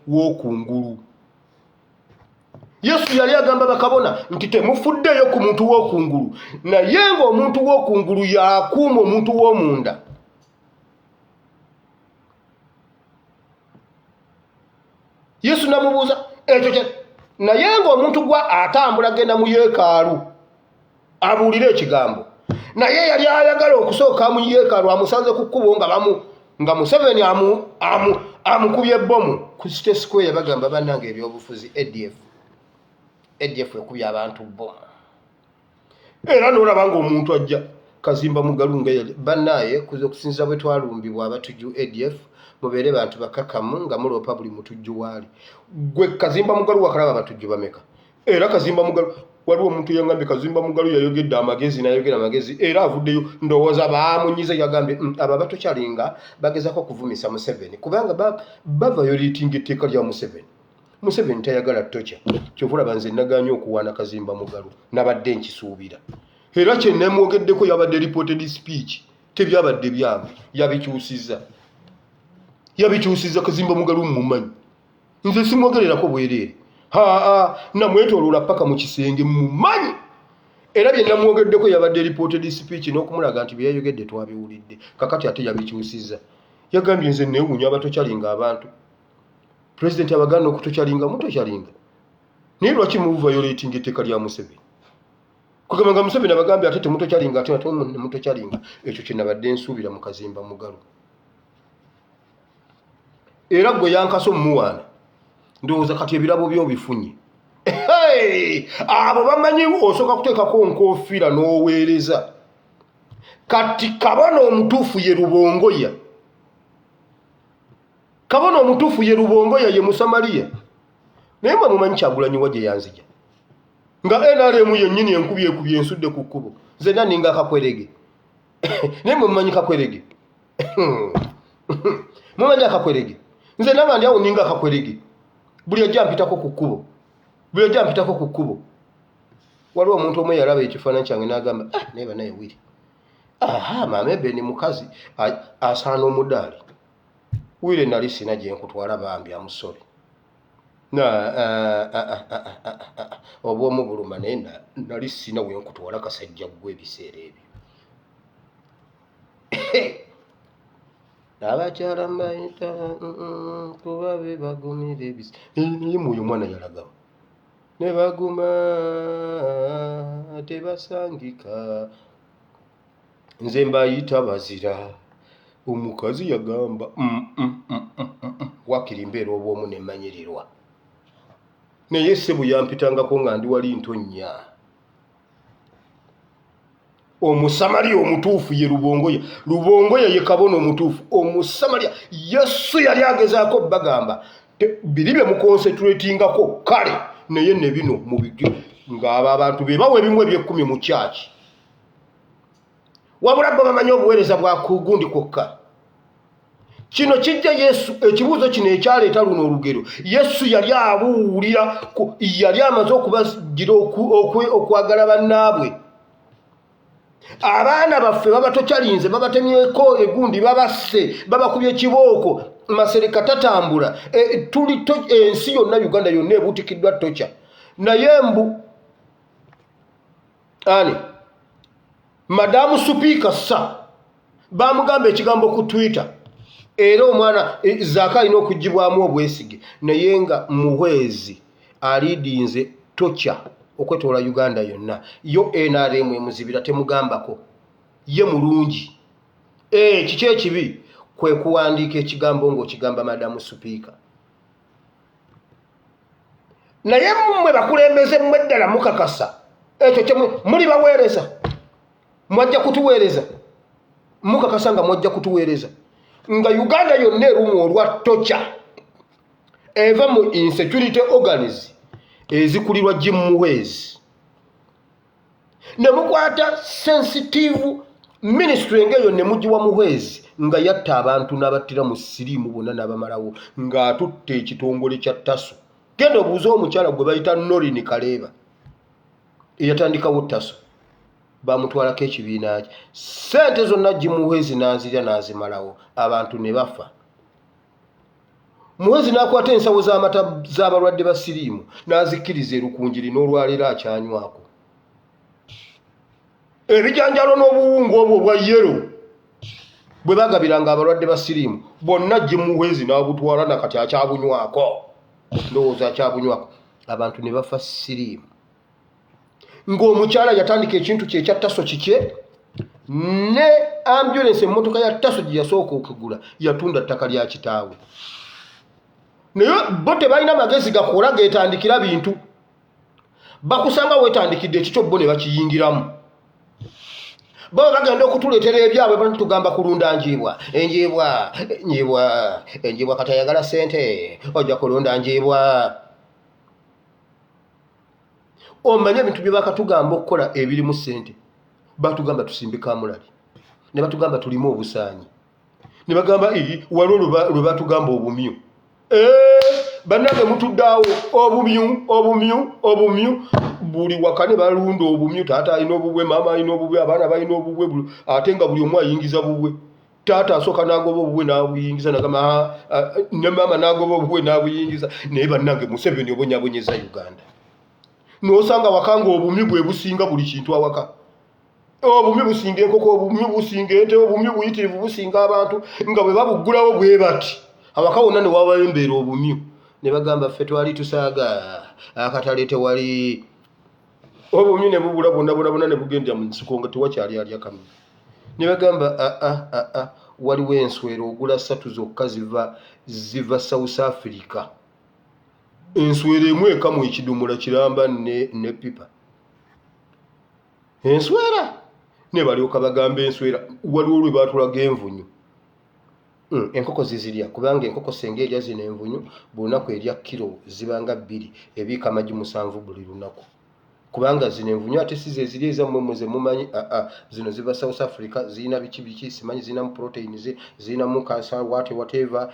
w'okungulu yesu yali agamba bakabona nti temufuddeyo ku muntu w'okungulu naye ng'omuntu w'okungulu yakuuma omuntu w'omunda yesu namubuuza ekyo naye ng'omuntu gwa atambula genda mu yeekaalu abuulire ekigambo naye yali ayagala okusooka mu yeekaalu amusanze ku kkubo nga Museveni amukubye ebbomu ku City Square bagamba bannanga ebyobufuzi ADF ekubye abantu bbomu era n'olaba ng'omuntu ajja Kazimba Mugalu nga bannaye okusinziira bwe twalumbibwa abatujju ADF mubeere bantu bakakamu nga muloopa buli mutujju waali gwe Kazimba Mugalu wakalaba abatujju bameka era Kazimba Mugalu waliwo omuntu yangambye Kazimba Mugalu yayogedde amagezi n'ayogera amagezi era avuddeyo ndowooza baamunyize yagambye abo abatokyalinga bagezako okuvumisa Museveni kubanga bavayoletinga etteeka lya Museveni tayagala ttokya kyovulaba nze nagaanye okuwaana Kazimba Mugalu nabadde nkisuubira era kye nemwogeddeko yabadde reported speech tebyabadde byange yabikyusiza Kazimba Mugalu mmumanyi nze simwogererako bwereere namwetoloola paka mu kisenge mmumanyi era bye namwogeddeko yabadde reported speech n'okumulaga nti bye yayogedde twabiwulidde kakati ate yabikyusiza yagambye nze neewuunya abatokyalinga abantu president abaganda okutokyalinga mutokyalinga naye lwaki mu violating etteeka lya Museveni kugamba nga Museveni abagambye ate temutokyalinga ate mutokyalinga ekyo kye nabadde nsuubira mu kazimba mugalo era gwe yankaso mumuwaana ndowooza kati ebirabo byobifunye abo bamanyi osooka kuteekako nkoofiira n'oweereza kati kabona omutuufu ye Rubongoya kabona omutuufu ye Rubongoya ye Musamaliya naye mwe mumanyi Kyagulanyi wa gye yanzija nga NRM yennyini ekubye ensudde ku kkubo nze ninga Kakwerege naye mwe mumanyi Kakwerege mumanyi Kakwerege nze nanga ndi awo ninga Kakwerege buli ajja mpitako ku kkubo waliwo omuntu omwe yalaba ekifaananyi kyange n'agamba naye banaye wiri maama Ebeni mukazi asaana omudaali wire nali sina gye nkutwala bambi amusole obwomu buluma naye nali sina we nkutwala kasajja ggwe ebiseera ebyo abakyala mbayita kuba be bagumira naye mwoyo omwana yalagawo ne baguma tebasangika nze mbayita bazira omukazi yagamba wakiri mbeera obwomu nemanyirirwa naye ssebo yampitangako nga ndi wali ntonya Omusamaliya omutuufu ye Rubongoya ye kabona omutuufu Omusamaliya Yesu yali agezaako bagamba biri bye mukonsentratingako kale naye ne bino mu bigyo ng'abo abantu be bawa ebimu eby'ekkumi mu kyaki wabula bo bamanyi obuweereza bwa kugundi kwokka kino kijja Yesu ekibuuzo kino ekyaleeta luno olugero Yesu yali abuulira yali amaze okubagira okwagala bannaabwe abaana baffe babatokyalinze babatemyeko egundi babasse babakubye kibooko Masereka tatambula tuli ensi yonna Uganda yonna ebuutikiddwa tokya naye mbu Madamu Supiika bamugamba ekigambo ku Twitter era omwana Zaaka alina okugibwamu obwesige naye nga muhwezi alidinze tokya okwetoola Uganda yonna yo NRM emuzibira temugambako ye mulungi kiki ekibi kwe kuwandiika ekigambo ng'okigamba Madamu Supiika naye mmwe bakulembeze mmwe ddala mukakasa ekyo kyemwe muli baweereza mwajja kutuweereza mukakasa nga mwajja kutuweereza nga Uganda yonna erumu olwa tokya eva mu insecurity organs ezikulirwa Muhwezi ne mukwata sensitive ministry ngeyo ne mugiwa Muhwezi nga yatta abantu n'abattira mu siriimu bonna n'abamalawo ng'atutte ekitongole kya Taso genda obuuza omukyala gwe bayita Norini Kaleeba eyatandikawo Taso bamutwalako ekibiina kye ssente zonna Muhwezi n'azirya n'azimalawo abantu ne bafa Muhwezi n'akwata ensawo z'amata z'abalwadde ba siriimu n'azikkiriza erukunjiri n'olwaleero akyanywako ebijanjalo n'obuwungu obwo obwa yero bwe bagabiranga abalwadde ba siriimu bonna Muhwezi n'abutwala nakati akyabunywako ndowooza akyabunywako abantu ne bafa siriimu ng'omukyala yatandika ekintu kye ekya Taso kikye ne ambulance emmotoka ya Taso gye yasooka okugula yatunda ttaka lya kitaawe naye bo tebalina magezi gakola geetandikira bintu bakusanga weetandikidde ekikyo bo ne bakiyingiramu bo bagenda okutuleetera ebyabwe batugamba kulunda enjiibwa kati ayagala ssente ojja kulunda njiibwa omanye ebintu bye bakatugamba okukola ebirimu ssente batugamba tusimbe kamulali ne batugamba tulimu obusaanyi ne bagamba waliwo lwe batugamba obumyu bannange mutuddeawo obumyu buli waka ne balunda obumyu taata alina obubwe maama alina obubwe abaana balina obubwe ate nga buli omu ayingiza bubwe taata asooka n'agoba obubwe n'abuyingiza nagamba ne maama n'agoba obubwe n'abuyingiza naye bannange Museveni obonyabonyeza Uganda n'osanga wakanga obumyu bwe businga buli kintu awaka obumyu businga enkoko obumyu businga ente obumyu buyitirivu businga abantu nga bwe babuggulawo bwe bati awaka wonna ne wabayo embeera obumyu ne bagamba ffe twali tusaaga akatale tewali obumyu ne bubula bonna ne bugenda mu nsiko nga tewakyali alya kamu. Ne bagamba waliwo enswero ogula 3 zokka ziva South Africa. Enswero emu ekamu ekidomola kiramba ne pipa. Enswera ne balyoka bagamba enswera waliwo lwe baatulaga envunyu. Enkoko zizirya kubanga enkoko senga erya zino envunyu bulunaku erya kilo zibanga 2 ebiika amagi 7 buli lunaku. Kubanga zino envunyu ate si ze ziri ezammwe muze mumanyi zino ziva South Africa zirina biki simanyi zirinamu proteins zirinamu cancer whatever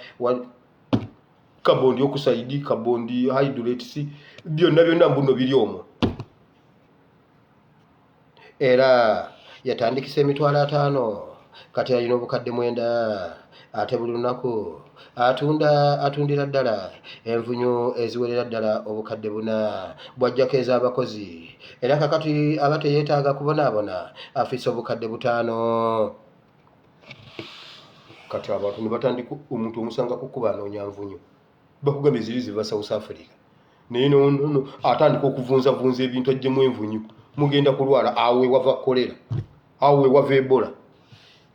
carbon dioxide carbon hydrates byonna mbuno biri omwo. Era yatandikisa emitwalo 5 kati alina obukadde 9 ate buli lunaku atundira ddala envunyu eziwerera ddala obukadde 4 bwajjako ez'abakozi. Era kakati aba teyeetaaga kubonaabona afiisa obukadde 5. Kati abantu ne batandika omuntu omusanga kukuba anoonya nvunyu bakugambye ziri ziva South Africa naye no atandika okuvunzavunza ebintu ajjemu envunyu mugenda kulwala awe wava kolera awe wava ebola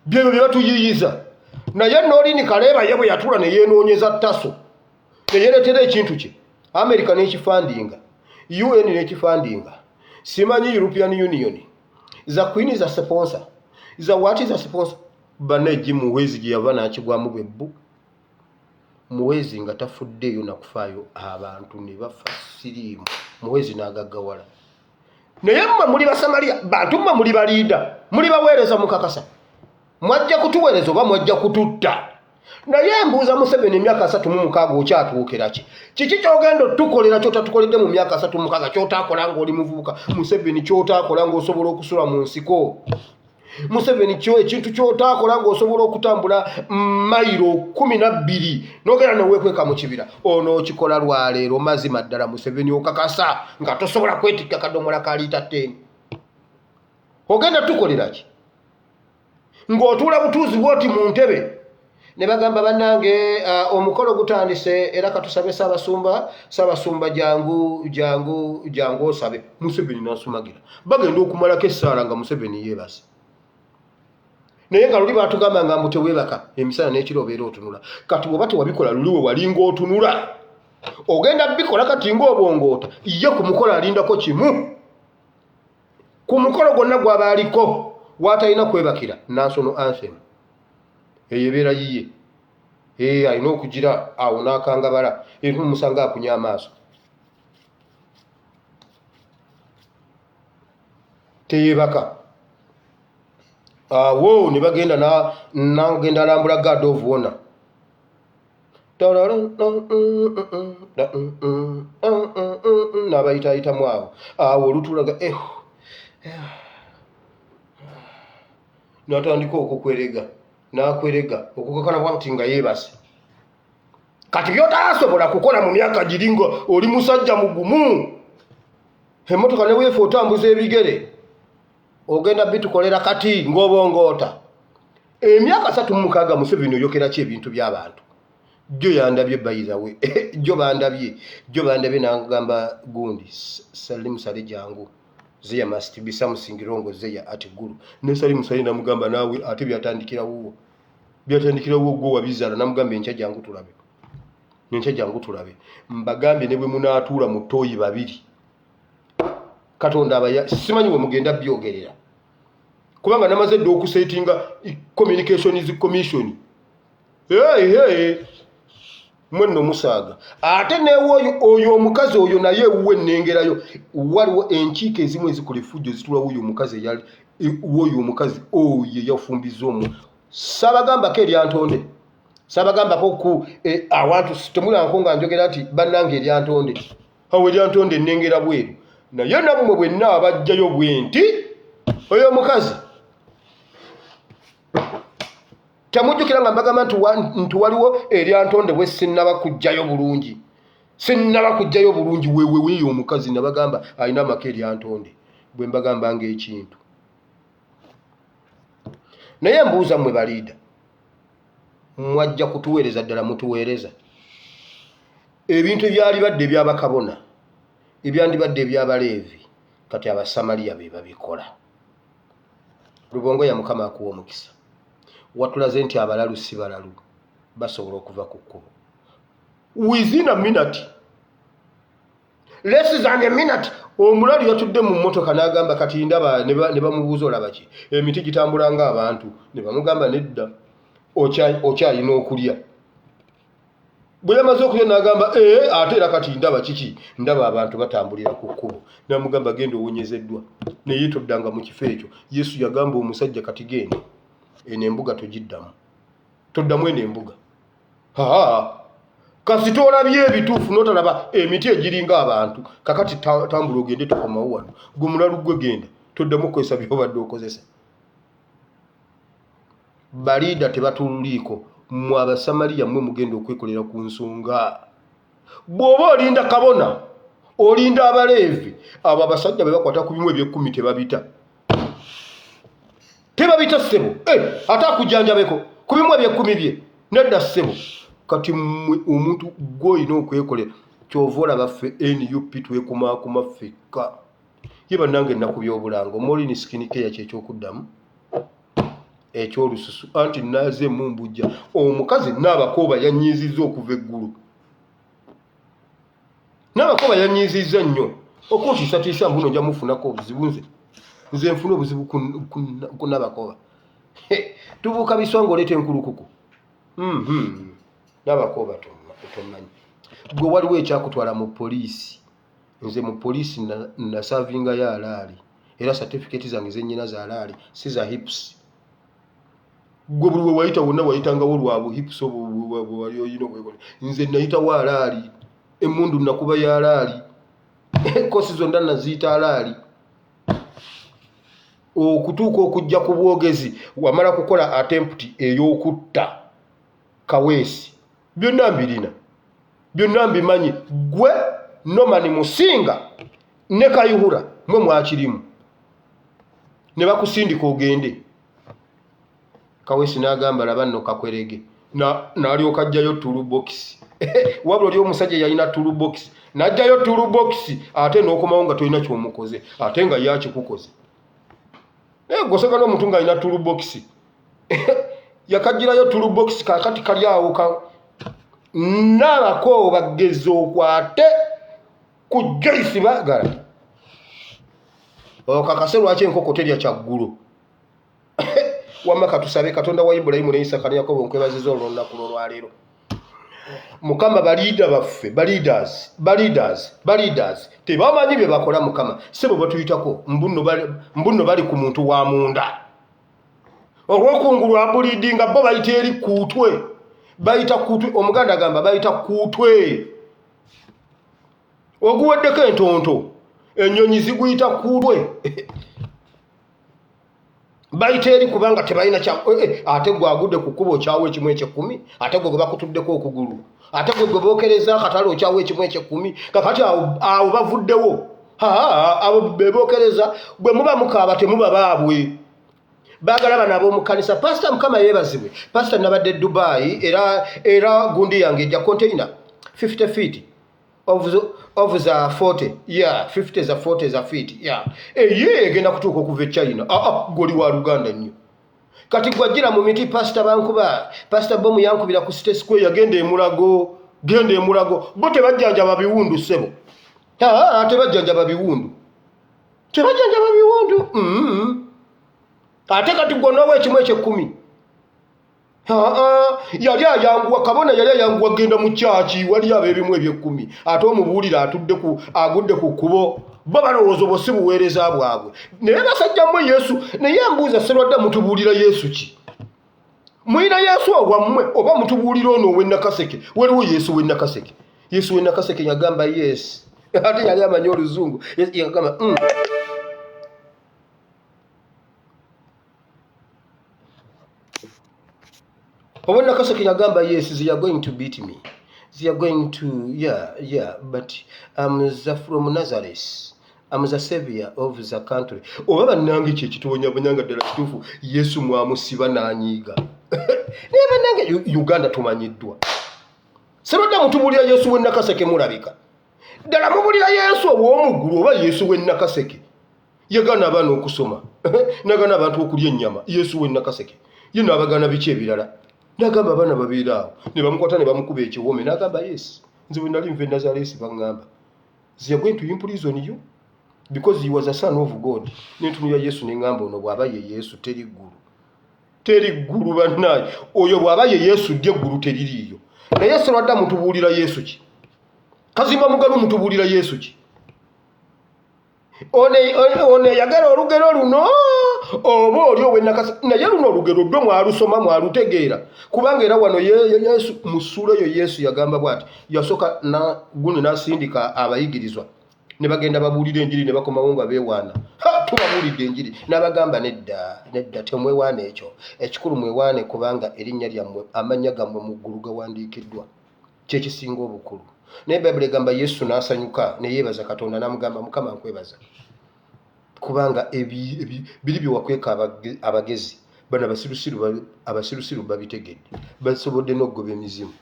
byebyo bye batuyiyiza. Naye Noolini Kaleeba ye bwe yatula ne yeenoonyeza ttaso ne yeeretera ekintu kye America n'ekifandinga UN n'ekifandinga simanyi European Union za queen za sponsor za what is a sponsor baneji muwezi gye yava n'akigwamu bwebbu muwezi nga tafuddeyo nakufaayo abantu ne bafa siriimu muwezi n'agaggawala. Naye mmwe muli Basamaria bantu mmwe muli baliida muli baweereza mukakasa mwajja kutuweereza oba mwajja kututta. Naye mbuuza Museveni emyaka 36 okyatuukira ki? Kiki kyogenda otukolera kyotatukoledde mu myaka 36 kyotakola ng'oli muvubuka? Museveni kyotakola ng'osobola okusula mu nsiko? Museveni ekintu kyotakola ng'osobola okutambula mayiro 12 n'ogenda neweekweka mu kibira? Onookikola lwaleero mazima ddala Museveni okakasa nga tosobola kwetikka kadomola ka liita 10. Ogenda tukolera ki? Ng'otuula butuuzi bw'oti mu ntebe ne bagamba bannange omukolo gutandise era katusabe Ssaabasumba jangu osabe. Museveni n'asumagira bagenda okumalako essaala nga Museveni yeebase. Naye nga luli baatugamba nga mbu teweebaka emisana n'ekiro obeera otunula. Kati bw'oba tewabikola luli we walinga otunula ogenda bikola kati ng'obwongoota ye ku mukolo alindako kimu. Ku mukolo gwonna gw'aba aliko watalina kwebakira national anthem eyo ebeera yiye alina okugira awo n'akangabala era omusanga akunya amaaso teyeebaka. Awo ne bagenda n'agenda alambula God of Honor n'abayitaayitamu awo olutulaga n'atandika okukwerega n'akwerega okukakana bwati nga yeebase. Kati by'otaasobola kukola mu myaka giri nga oli musajja mugumu emmotoka ne weefa otambuza ebigere ogenda bitukolera kati ng'obongoota. Emyaka 36 Museveni oyokera ki ebintu by'abantu? Jjo yandabye bayizawe jjo bandabye n'agamba gundi Salim Sale jangu Zeya must be something wrong Zeya ati guru ne Salim Sale namugamba naawe ate byatandikira wuwo gwo wabizala namugamba enkya jangu tulabe mbagambye ne bwe munaatuula mu ttooyi 2 Katonda abaya simanyi bwe mugenda byogerera kubanga namaze dde okusetinga communications commission mwenno musaaga ate newe oyo omukazi oyo naye ewuwe nnengerayo waliwo enkiiko ezimu ezikola effujjo zitula wuyo omukazi eyali woyo omukazi oyo yafumbiza omu sabagambako eryantonde sabagambako ku awantu temulanko nga njogera nti bannange eryantonde awo eryantonde nnengera bweru naye nammwe bwenna abajjayo bwenti oyo omukazi tamujjukira nga mbagamba nti waliwo eryantonde bwe sinnaba kujjayo bulungi weweweyo omukazi nabagamba alina amaka eryantonde bwe mbagamba ng'ekintu. Naye mbuuza mmwe baliida mwajja kutuweereza ddala mutuweereza ebintu ebyali badde ebyabakabona ebyandibadde ebyabaleevi kati abasamaliya be babikola. Lubongo ya Mukama akuwa omukisa. Watulaze nti abalalu si balalu basobola okuva ku kkubo within a minute, less than a minute. Omulalu yatudde mu mmotoka n'agamba kati ndaba ne bamubuuza olaba ki emiti gitambula ng'abantu, ne bamugamba nedda okyalina okulya. Bwe yamaze okulya n'agamba ate era kati ndaba kiki, ndaba abantu batambulira ku kkubo. N'amugamba genda owonyezeddwa naye toddanga mu kifo ekyo. Yesu yagamba omusajja kati genda eno embuga togiddamu, toddamu eno embuga. Kasi tolabye ebituufu n'otalaba emiti egiringa abantu, kakati tambula ogende tukomawo wano. Gwe mulalu gwe genda toddamu okukozesa by'obadde okozesa. Baliida tebatuliiko, mmwe abasamaliya mmwe mugenda okwekolera ku nsonga. Bw'oba olinda kabona, olinda abaleevi, abo abasajja be bakwata ku bimu eby'ekkumi tebabita ssebo, ate akujjanjabeko ku bimu eby'ekkumi bye nedda ssebo. Kati mmwe omuntu gw'olina okwekolera, kyova olaba ffe NUP twekumaakuma ffekka. Ye bannange ennaku by'obulango molini sikinikeya kyekyokuddamu ekyolususu anti naze mumbujja omukazi n'abakooba yanyiizizza okuva eggulu. N'abakooba yanyiizizza nnyo okuntiisatiisa mbuno nja mufunako obuzibu. Nze nfuna obuzibu ku n'abakooba. Tubuuka biswango oleeta enkulukuku. N'abakooba tomanyi. Gwe waliwo ekyakutwala mu poliisi. Nze mu poliisi nasavingayo alaali era certificate zange zennyina za alaali si za hips. Gwe buli we wayita wonna wayitangawo lwabu hips wali oyina obwekole. Nze nayitawo alaali, emmundu nakuba ya alaali, kosi zonna naziyita alaali. Okutuuka okujja ku bwogezi wamala kukola attempt ey'okutta Kaweesi, byonna mbirina, byonna mbimanyi. Gwe Norman Musinga ne Kayihura mwe mwakirimu, ne bakusindika ogende. Kaweesi n'agamba laba nno kakwerege, n'alyoka ajjayo toolbox. Wabula oli omusajja yalina toolbox, n'ajjayo toolbox ate n'okomawo nga tolina ky'omukoze ate nga yakikukoze. Goseka n'omuntu ng'alina toolbox yakagirayo toolbox kakati kali awo n'abakooba bagezi okwate ku Joyce baagala. Kakase lwaki enkoko terya kyaggulu. Wamma katusabe Katonda wa Ibulayimu ne Isaka ne Yakobo nkwebaziza olw'olunaku lwaleero. Mukama baliida baffe, baliiders tebamanyi bye bakola Mukama. Sebo batuyitako mbuno bali ku muntu wa munda. Olw'okungulu abuliidinga bo bayita eri kuutwe. Bayita kuutwe, Omuganda agamba bayita kuutwe. Oguweddeko entonto, ennyonyi ziguyita kuutwe. Bayita eri kubanga tebalina ate gwe agudde ku kkubo okyawo ekimu eky'ekkumi, ate gwe bakutuddeko okugulu, ate gwe bookereza akatale okyawo ekimu eky'ekkumi, kakati awo bavuddewo. Abo bebookereza bwe muba mukaaba temuba baabwe. Baagala bano ab'omu kkanisa. Pastor Mukama yeebazibwe. Pastor nabadde Dubai era gundi yange ejja container 50 feet of the 40. Yeah, 50 za 40 za feet. Yeah. Egenda kutuuka okuva e China. Goli wa Luganda nnyo. Kati gwajjira mu miti Pastor bankuba. Pastor Bomu yankubira ku State Square yagenda emulago. Genda emulago. Bo tebajjanjaba biwundu ssebo. Tebajjanjaba biwundu. Tebajjanjaba biwundu. Ate kati gwonawo ekimu eky'ekkumi. Yali ayanguwa, kabona yali ayanguwa genda mu kyaki wali ab'ebimu eby'ekkumi. Ate omubuulira agudde ku kkubo. Bo balowooza obwo si buweereza bwabwe. Naye basajja mmwe Yesu, naye mbuuza Sserwadda mutubuulira Yesu ki? Muyina Yesu owammwe oba mutubuulira ono ow'ennakaseke? Waliwo Yesu w'ennakaseke. Yesu w'ennakaseke yagamba yes. Ate yali amanyi Oluzungu. Yagamba When Nakasaki Yagamba, yes, they are going to beat me. They are going to, but I'm from Nazareth. I'm the savior of the country. Oba nange kyekitonya banyanga ddala kituufu Yesu mwamusiba n'anyiiga. Naye bannange Uganda tumanyiddwa. Sebadda mutubulira Yesu w'e Nakaseke mulabika. Ddala mubulira Yesu ow'omuggulu oba Yesu w'e Nakaseke. Yagaana abaana okusoma. Nagaana abantu okulya ennyama. Yesu w'e Nakaseke. Ye n'abagaana biki ebirala. N'agamba abaana babeera awo. Ne bamukwata ne bamukuba ekiwome. N'agamba Yesu. Nze bwe nali nva e Nazaresi baŋŋamba. They are going to imprison you because he was a son of God. N'entunula Yesu n'eŋŋamba ono bw'aba ye Yesu teri ggulu. Teri ggulu bannaye. Oyo bw'aba ye Yesu ddyo eggulu teririiyo. Naye Yesu lwadda mutubuulira Yesu ki? Kazimba mugalu mutubuulira Yesu ki? One yagala olugero luno oba oli owe Nakaseke naye luno olugero ddwe mwalusoma mwalutegeera kubanga era wano Yesu mu ssuula eyo Yesu yagamba bw'ati yasooka guno n'asindika abayigirizwa ne bagenda babuulira enjiri ne bakomawo nga beewaana tubabuulidde enjiri n'abagamba nedda temwewaana ekyo ekikulu mwewaane kubanga erinnya lyammwe amannya gammwe mu ggulu gawandiikiddwa kyekisinga obukulu. Naye Bayibuli egamba Yesu n'asanyuka ne yeebaza Katonda n'amugamba Mukama nkwebaza kubanga biri bye wakweka abagezi bano abasirusiru babitegedde basobodde n'okgoba emizimu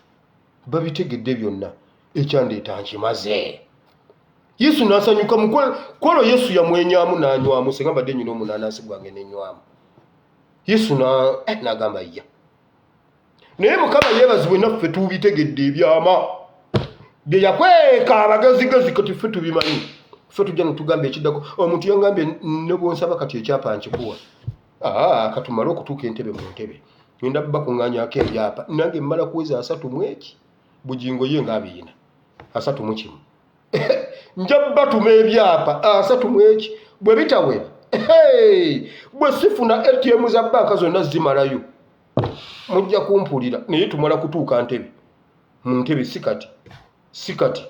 babitegedde byonna ekyandeeta nkimaze. Yesu n'asanyuka mukwalo Yesu yamwenyaamu n'anywamu senga mbadde nnyina omunaanansi gwange n'enywamu Yesu n'agamba ya naye Mukama yeebazibwe naffe tubitegedde ebyama bye yakweka abagezigezi kati ffe tubimanyi ffe tujja netugamba ekiddako omuntu yangambye ne bwonsaba kati ekyapa nkikuwa katumale okutuuka entebe mu ntebe ngenda bakuŋŋaanyaako ebyapa nange mmala kuweza 3 mu eki bugingo ye ng'abiina 3 mu kimu nja batuma ebyapa 3 mu eki bwe bitawera bwe sifuna ATM za banka zonna zimalayo mujja kumpulira naye tumala kutuuka ntebe mu ntebe sikati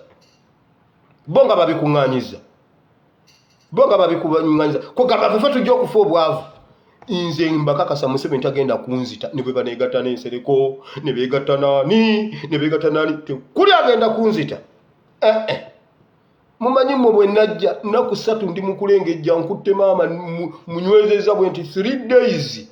bonga babikuŋŋaanyiza kugamba ffe tujja okufa obwavu nze mbakakasa Museveni tagenda kunzita ne bwe baneegatta n'ensereko ne beegatta naani kuli agenda kunzita mumanyi mmwe bwe najja nnaku 3 ndi mukulengejja nkutte maama munywezeza bwe nti 3 days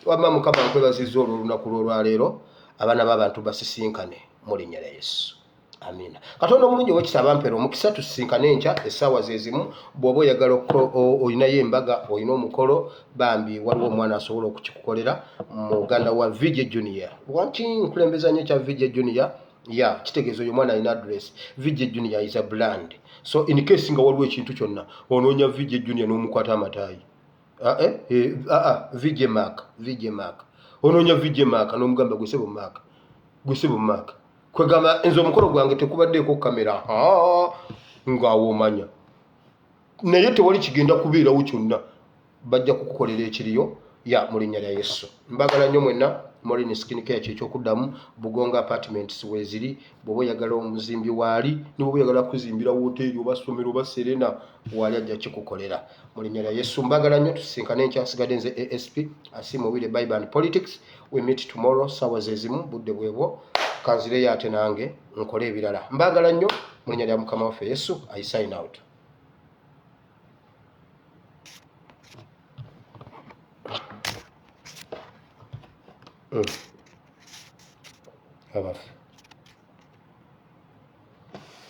wamma Mukama nkwebaziza olwo olunaku lwolwaleero abaana b'abantu basisinkane mu linnya lya Yesu. Amina. Katonda omulungi ow'ekisa bampera omukisa tusisinkane enkya essaawa ze zimu bw'oba oyagala olinayo embaga olina omukolo bambi waliwo omwana asobola okukikukolera muganda wa VJ Junior. Wanti nkulembeza nnyo ekya VJ Junior kitegeeza oyo omwana alina address. VJ Junior is a brand. So in case nga waliwo ekintu kyonna onoonya VJ Junior n'omukwata amataayi. VJ Mark. Onoonya VJ Mark n'omugamba gwesebo Mark. Kwegamba enzo omukolo gwange tekubaddeeko kamera ng'awo omanya naye tewali kigenda kubeerawo kyonna bajja kukukolera ekiriyo mu linnya lya Yesu. Mbagala nnyo mwenna Morin Skin Care ky'ekyokuddamu Bugonga Apartments weeziri bw'oba oyagala omuzimbi waali ne bw'oba oyagala kuzimbira woteeri oba ssomero oba serena waali ajja kikukolera mu linnya lya Yesu. Mbagala nnyo tusisinkane enkyasigade nze ASP Asiimo Wile Bible and Politics. We meet tomorrow ssaawa ze zimu budde bwebwo kanzireyo ate nange nkole ebirala. Mbagala nnyo mu linnya lya Mukama waffe Yesu. I sign out. Abafu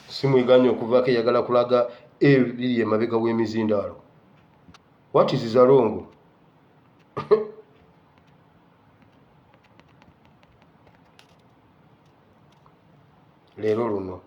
simwiganye okuvaako eyagala kulaga ebiri emabega w'emizindaalo. What is wrong? Leero luno